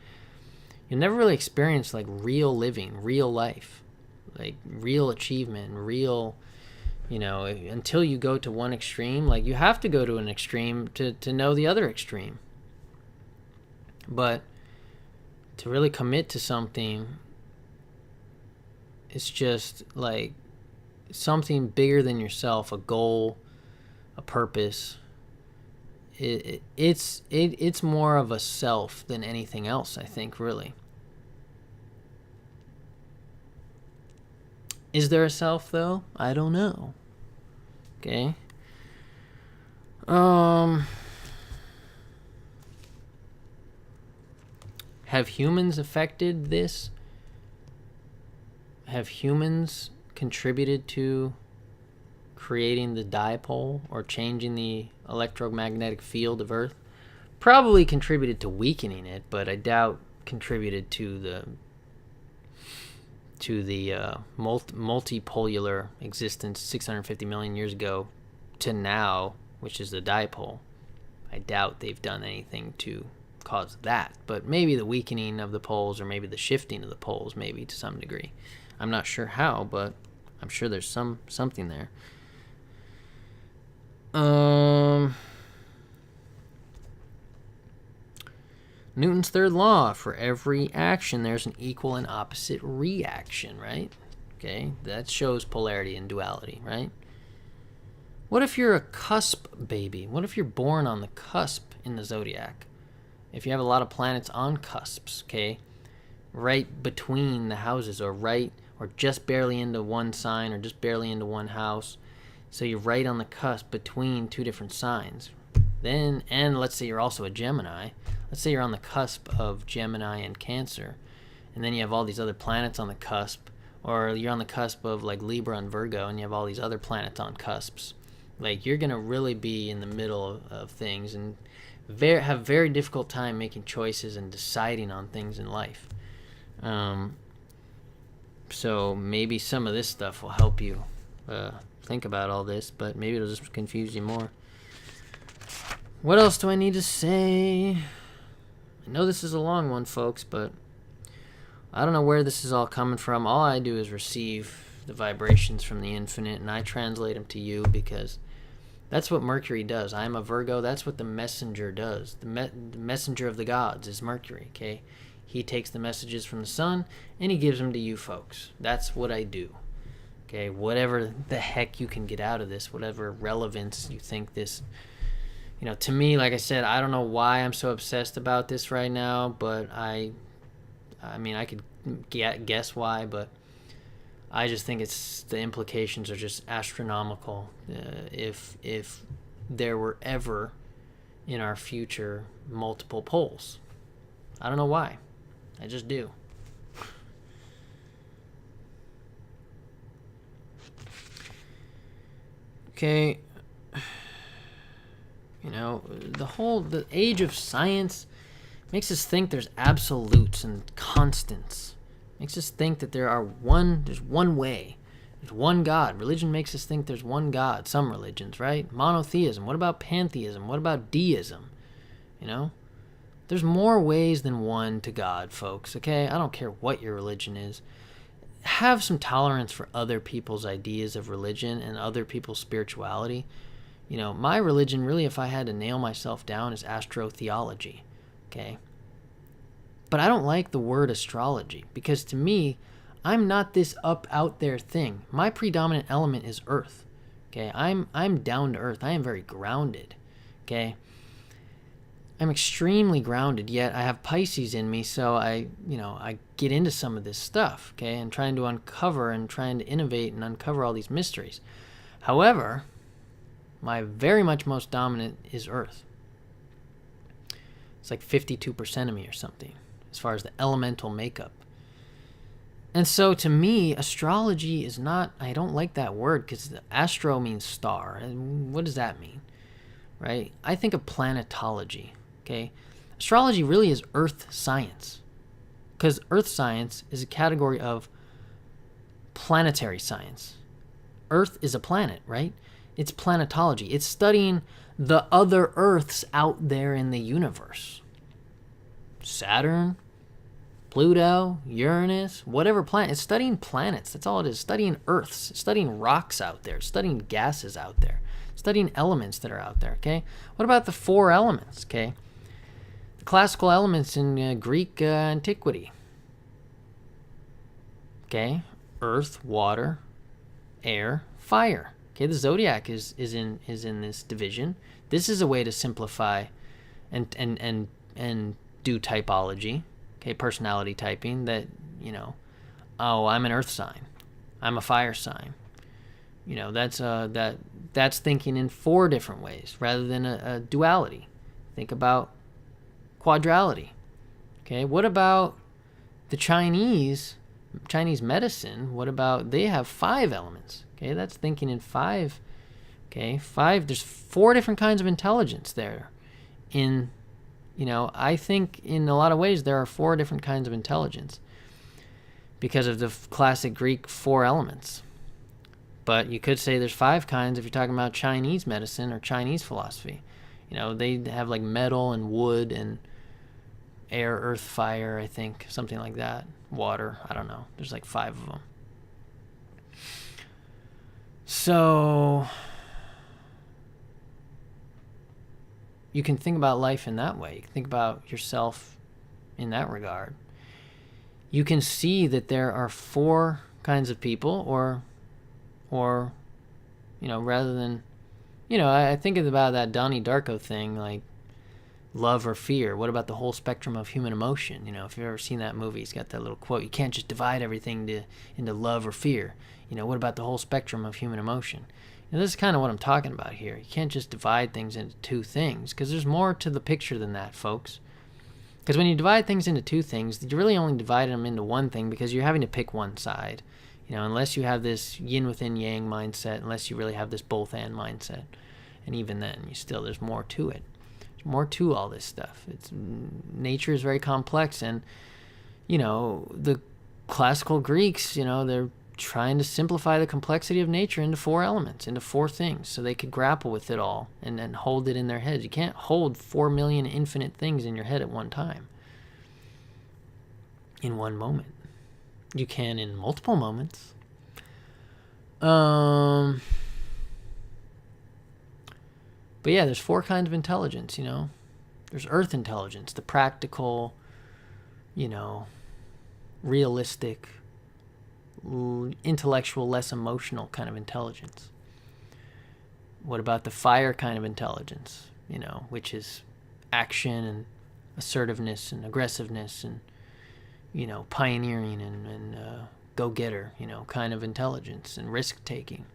you'll never really experience like real living, real life, like real achievement, real, until you go to one extreme. Like you have to go to an extreme to know the other extreme. But to really commit to something, it's just like something bigger than yourself, a goal, a purpose. It's more of a self than anything else, I think, really. Is there a self though? I don't know. Okay. Have humans affected this? Have humans contributed to creating the dipole or changing the electromagnetic field of Earth? Probably contributed to weakening it, but I doubt contributed to the multipolar existence 650 million years ago to now, which is the dipole. I doubt they've done anything to cause that, but maybe the weakening of the poles, or maybe the shifting of the poles, maybe to some degree. I'm not sure how, but I'm sure there's something there. Newton's third law: for every action there's an equal and opposite reaction, right? Okay, that shows polarity and duality, right? What if you're a cusp baby? What if you're born on the cusp in the zodiac? If you have a lot of planets on cusps, okay, right between the houses, or just barely into one sign, or just barely into one house, so you're right on the cusp between two different signs. Then, and let's say you're also a Gemini. Let's say you're on the cusp of Gemini and Cancer, and then you have all these other planets on the cusp, or you're on the cusp of like Libra and Virgo, and you have all these other planets on cusps. Like, you're gonna really be in the middle of things, and have very difficult time making choices and deciding on things in life. So maybe some of this stuff will help you think about all this, but maybe it'll just confuse you more. What else do I need to say? I know this is a long one, folks, but I don't know where this is all coming from. All I do is receive the vibrations from the infinite, and I translate them to you, because that's what Mercury does. I'm a Virgo. That's what the messenger does. The messenger of the gods is Mercury, okay? He takes the messages from the sun, and he gives them to you folks. That's what I do, okay? Whatever the heck you can get out of this, whatever relevance you think this... to me, like I said, I don't know why I'm so obsessed about this right now, but I could guess why, but I just think the implications are just astronomical. If there were ever in our future multiple poles, I don't know why. I just do. Okay, the age of science makes us think there's absolutes and constants. Makes us think that there's one way. There's one God. Religion makes us think there's one God. Some religions, right? Monotheism. What about pantheism? What about deism? There's more ways than one to God, folks, okay? I don't care what your religion is. Have some tolerance for other people's ideas of religion and other people's spirituality. My religion, really, if I had to nail myself down, is astrotheology, okay? But I don't like the word astrology because to me, I'm not this out there thing. My predominant element is earth, okay? I'm down to earth. I am very grounded, okay? I'm extremely grounded, yet I have Pisces in me, so I get into some of this stuff, okay? And trying to uncover and trying to innovate and uncover all these mysteries. However, my very much most dominant is earth. It's like 52% of me or something, as far as the elemental makeup. And so to me, astrology is not, I don't like that word because astro means star. And what does that mean, right? I think of planetology, okay? Astrology really is earth science because earth science is a category of planetary science. Earth is a planet, right? It's planetology. It's studying the other Earths out there in the universe. Saturn, Pluto, Uranus, whatever planet. It's studying planets. That's all it is. Studying Earths. It's studying rocks out there. Studying gases out there. Studying elements that are out there, okay? What about the 4 elements, okay? The classical elements in Greek antiquity. Okay? Earth, water, air, fire. Okay, the zodiac is in this division. This is a way to simplify and do typology. Okay, personality typing. That I'm an earth sign, I'm a fire sign. That's thinking in 4 different ways rather than a duality. Think about quadrality. Okay, what about the Chinese medicine? What about they have 5 elements? Okay, that's thinking in 5. Okay, 5. There's 4 different kinds of intelligence there. I think in a lot of ways there are 4 different kinds of intelligence because of the classic Greek 4 elements. But you could say there's 5 kinds if you're talking about Chinese medicine or Chinese philosophy. They have like metal and wood and air, earth, fire, I think, something like that. Water, I don't know. There's like 5 of them. So you can think about life in that way. You can think about yourself in that regard. You can see that there are 4 kinds of people or rather than, I think about that Donnie Darko thing, like love or fear. What about the whole spectrum of human emotion? If you've ever seen that movie, he's got that little quote, you can't just divide everything into love or fear. What about the whole spectrum of human emotion? This is kind of what I'm talking about here. You can't just divide things into 2 things because there's more to the picture than that, folks. Because when you divide things into 2 things, you really only divide them into 1 thing because you're having to pick one side. Unless you have this yin within yang mindset, unless you really have this both and mindset. And even then, there's more to it. There's more to all this stuff. Nature is very complex, and, the classical Greeks, they're trying to simplify the complexity of nature into 4 elements, into 4 things, so they could grapple with it all and hold it in their heads. You can't hold 4 million infinite things in your head at one time, in one moment. You can in multiple moments. But yeah, there's 4 kinds of intelligence, There's earth intelligence, the practical, realistic, intellectual, less emotional kind of intelligence. What about the fire kind of intelligence, which is action and assertiveness and aggressiveness and, pioneering and go-getter, kind of intelligence and risk-taking.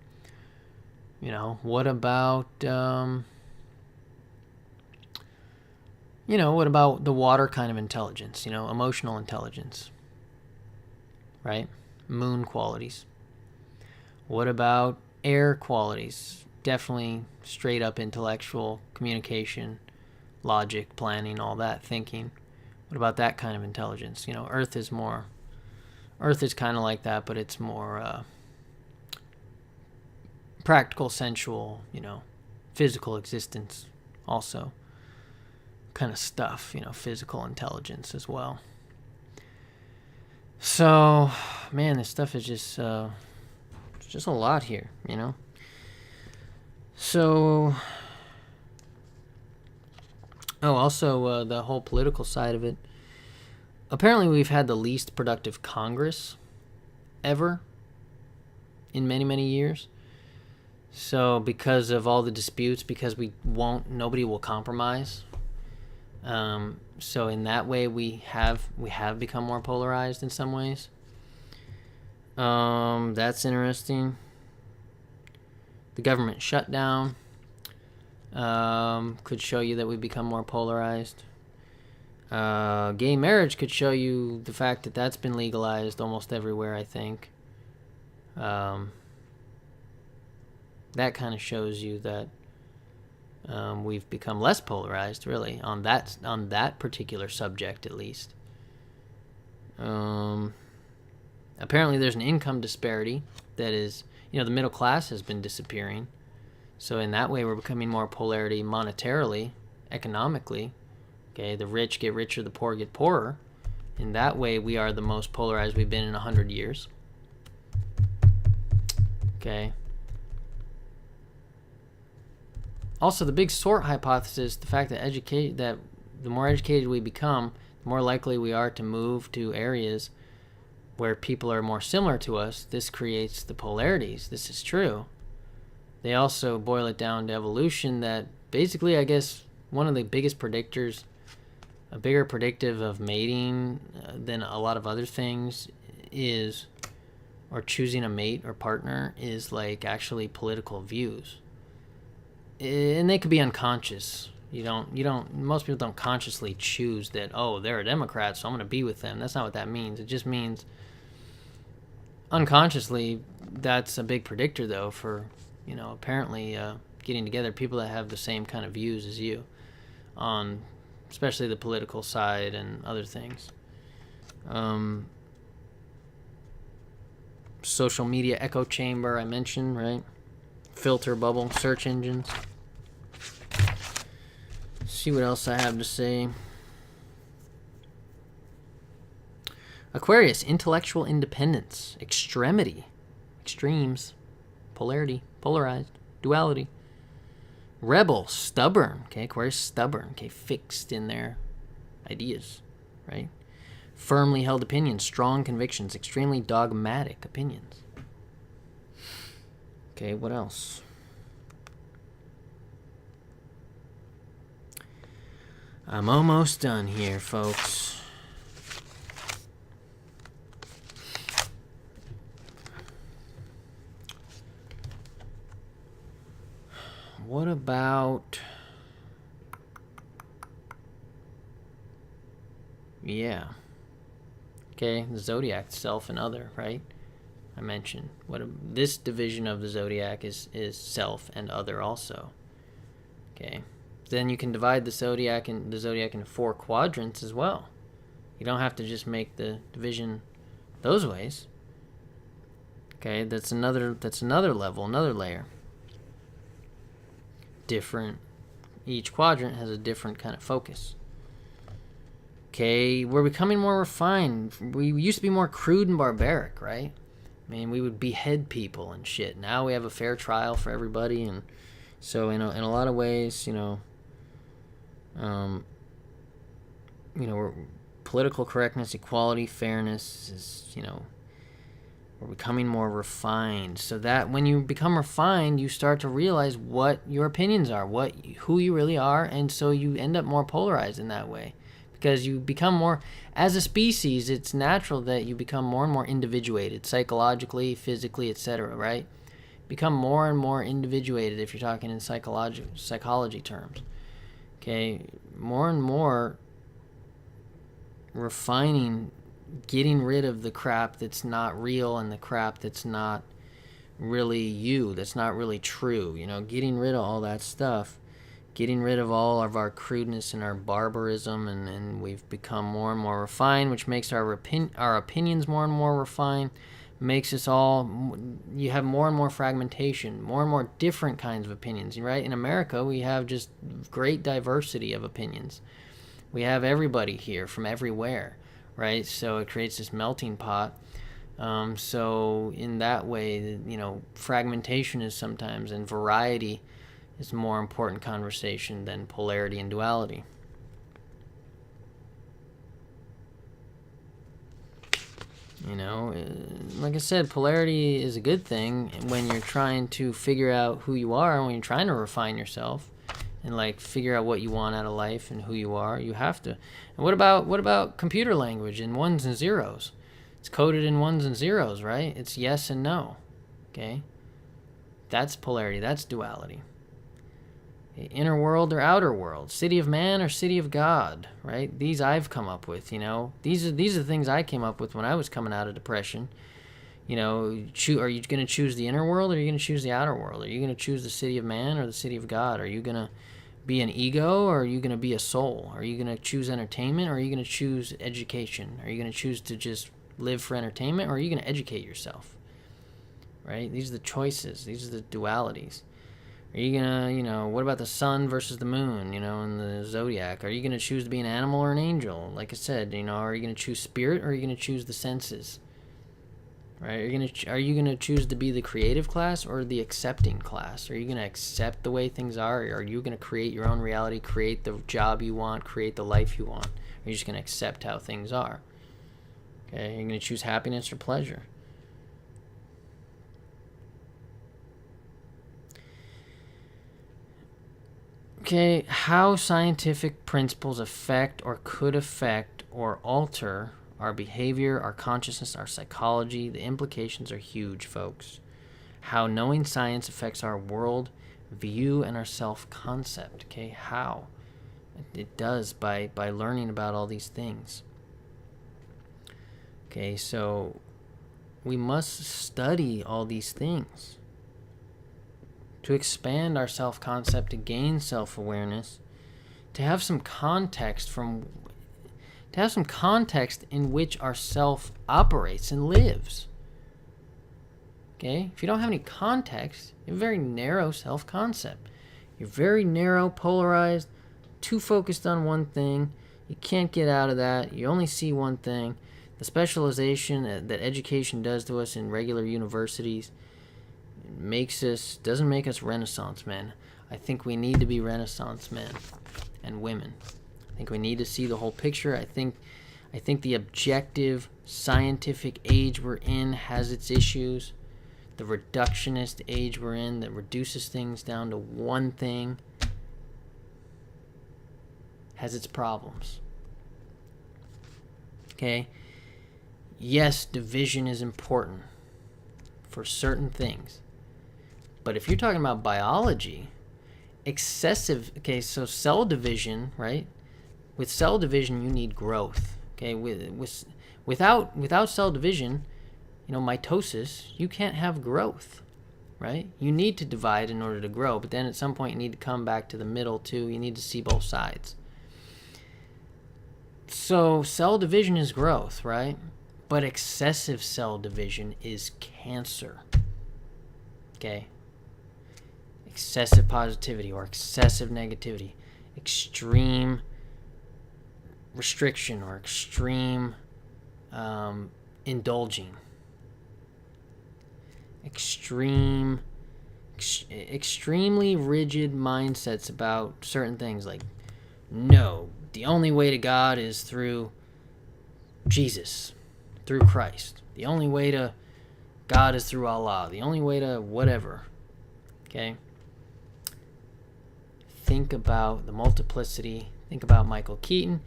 What about, what about the water kind of intelligence, emotional intelligence, right? Moon qualities. What about air qualities? Definitely straight up intellectual communication, logic, planning, all that, thinking. What about that kind of intelligence? You know, Earth is kind of like that, but it's more practical, sensual, you know, physical existence also kind of stuff, you know, physical intelligence as well. So, man, this stuff is just it's just a lot here, you know. So, also the whole political side of it. Apparently, we've had the least productive Congress ever in many, many years. So, because of all the disputes, because nobody will compromise. So in that way, we have become more polarized in some ways. That's interesting. The government shutdown could show you that we've become more polarized. Gay marriage could show you the fact that that's been legalized almost everywhere, I think. That kind of shows you that we've become less polarized, really, on that particular subject, at least. Apparently, there's an income disparity that is, you know, the middle class has been disappearing. So in that way, we're becoming more polarity monetarily, economically. Okay, the rich get richer, the poor get poorer. In that way, we are the most polarized we've been in 100 years. Okay. Also, the big sort hypothesis, the fact that the more educated we become, the more likely we are to move to areas where people are more similar to us. This creates the polarities. This is true. They also boil it down to evolution, that basically, I guess, one of the biggest predictors, a bigger predictive of mating than a lot of other things is, or choosing a mate or partner, is like actually political views. And they could be unconscious. Most people don't consciously choose that, oh, they're a Democrat, so I'm going to be with them. That's not what that means. It just means unconsciously, that's a big predictor, though, for, you know, apparently getting together people that have the same kind of views as you on especially the political side and other things. Social media echo chamber, I mentioned, right? Filter bubble, search engines. See what else I have to say. Aquarius, intellectual independence, extremity, extremes, polarity, polarized, duality. Rebel, stubborn, okay, Aquarius, stubborn, okay, fixed in their ideas, right? Firmly held opinions, strong convictions, extremely dogmatic opinions. Okay, what else? I'm almost done here, folks. What about... Yeah. Okay, the zodiac, self and other, right? I mentioned this division of the zodiac is self and other also. Okay. Then you can divide the zodiac into 4 quadrants as well. You don't have to just make the division those ways. Okay, that's another level, another layer. Different. Each quadrant has a different kind of focus. Okay, we're becoming more refined. We used to be more crude and barbaric, right? I mean, we would behead people and shit. Now we have a fair trial for everybody, and so in a lot of ways, we're political correctness, equality, fairness is, we're becoming more refined. So that when you become refined, you start to realize what your opinions are, who you really are, and so you end up more polarized in that way. Because you become more, as a species, it's natural that you become more and more individuated, psychologically, physically, etc., right? Become more and more individuated if you're talking in psychology terms. Okay, more and more refining, getting rid of the crap that's not real and the crap that's not really you, that's not really true. Getting rid of all that stuff, getting rid of all of our crudeness and our barbarism, and we've become more and more refined, which makes our opinions more and more refined, makes us all, you have more and more fragmentation, more and more different kinds of opinions, right? In America, we have just great diversity of opinions. We have everybody here from everywhere, right? So it creates this melting pot. So in that way, fragmentation is sometimes, and variety is a more important conversation than polarity and duality. Like I said, polarity is a good thing when you're trying to figure out who you are, when you're trying to refine yourself and like figure out what you want out of life and who you are. You have to. And what about computer language in ones and zeros? It's coded in ones and zeros, right? It's yes and no. Okay? That's polarity. That's duality. Inner world or outer world, city of man or city of God, right? These I've come up with. These are the things I came up with when I was coming out of depression. Are you going to choose the inner world or are you going to choose the outer world? Are you going to choose the city of man or the city of God? Are you going to be an ego or are you going to be a soul? Are you going to choose entertainment or are you going to choose education? Are you going to choose to just live for entertainment or are you going to educate yourself? Right? These are the choices. These are the dualities. Are you going to, what about the sun versus the moon, and the zodiac? Are you going to choose to be an animal or an angel? Like I said, are you going to choose spirit or are you going to choose the senses? Right? Are you going to choose to be the creative class or the accepting class? Are you going to accept the way things are? Or are you going to create your own reality, create the job you want, create the life you want? Or are you just going to accept how things are? Okay? Are you going to choose happiness or pleasure? Okay, how scientific principles affect or could affect or alter our behavior, our consciousness, our psychology. The implications are huge, folks. How knowing science affects our world view and our self-concept. Okay, how? It does by learning about all these things. Okay, so we must study all these things to expand our self-concept, to gain self-awareness, to have some context in which our self operates and lives. Okay? If you don't have any context, you have a very narrow self-concept. You're very narrow, polarized, too focused on one thing. You can't get out of that. You only see one thing. The specialization that education does to us in regular universities doesn't make us Renaissance men. I think we need to be Renaissance men and women. I think we need to see the whole picture. I think the objective scientific age we're in has its issues. The reductionist age we're in that reduces things down to one thing has its problems. Okay? Yes, division is important for certain things. But if you're talking about biology, so cell division, right? With cell division, you need growth. Okay, without cell division, mitosis, you can't have growth, right? You need to divide in order to grow, but then at some point you need to come back to the middle too. You need to see both sides. So cell division is growth, right? But excessive cell division is cancer. Okay? Excessive positivity or excessive negativity, extreme restriction or extreme indulging, extremely rigid mindsets about certain things, like, no, the only way to God is through Jesus, through Christ. The only way to God is through Allah. The only way to whatever. Okay? Think about the multiplicity. Think about Michael Keaton.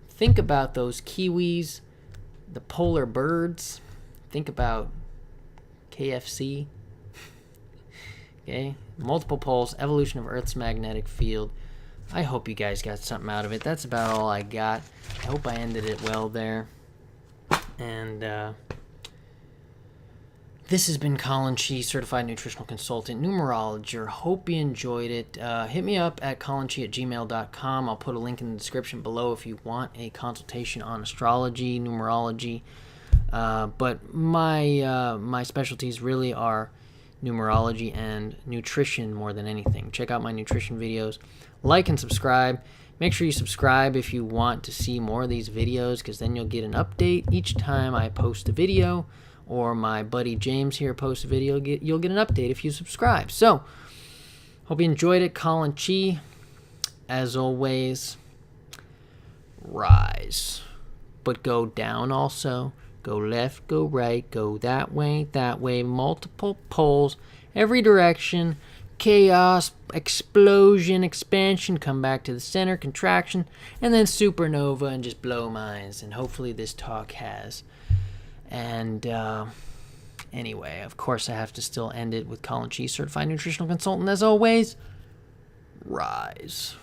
Think about those kiwis, the polar birds. Think about KFC. Okay? Multiple poles, evolution of Earth's magnetic field. I hope you guys got something out of it. That's about all I got. I hope I ended it well there. And This has been Collin Chi, Certified Nutritional Consultant, Numerologer. Hope you enjoyed it. Hit me up at collinchi@gmail.com. I'll put a link in the description below if you want a consultation on astrology, numerology. But my specialties really are numerology and nutrition more than anything. Check out my nutrition videos. Like and subscribe. Make sure you subscribe if you want to see more of these videos, because then you'll get an update each time I post a video, or my buddy James here posts a video. You'll get an update if you subscribe. So, hope you enjoyed it. Collin Chi, as always, rise. But go down also. Go left, go right, go that way, multiple poles, every direction, chaos, explosion, expansion, come back to the center, contraction, and then supernova, and just blow minds. And hopefully this talk has. And anyway, of course, I have to still end it with Collin Chi, Certified Nutritional Consultant. As always, rise.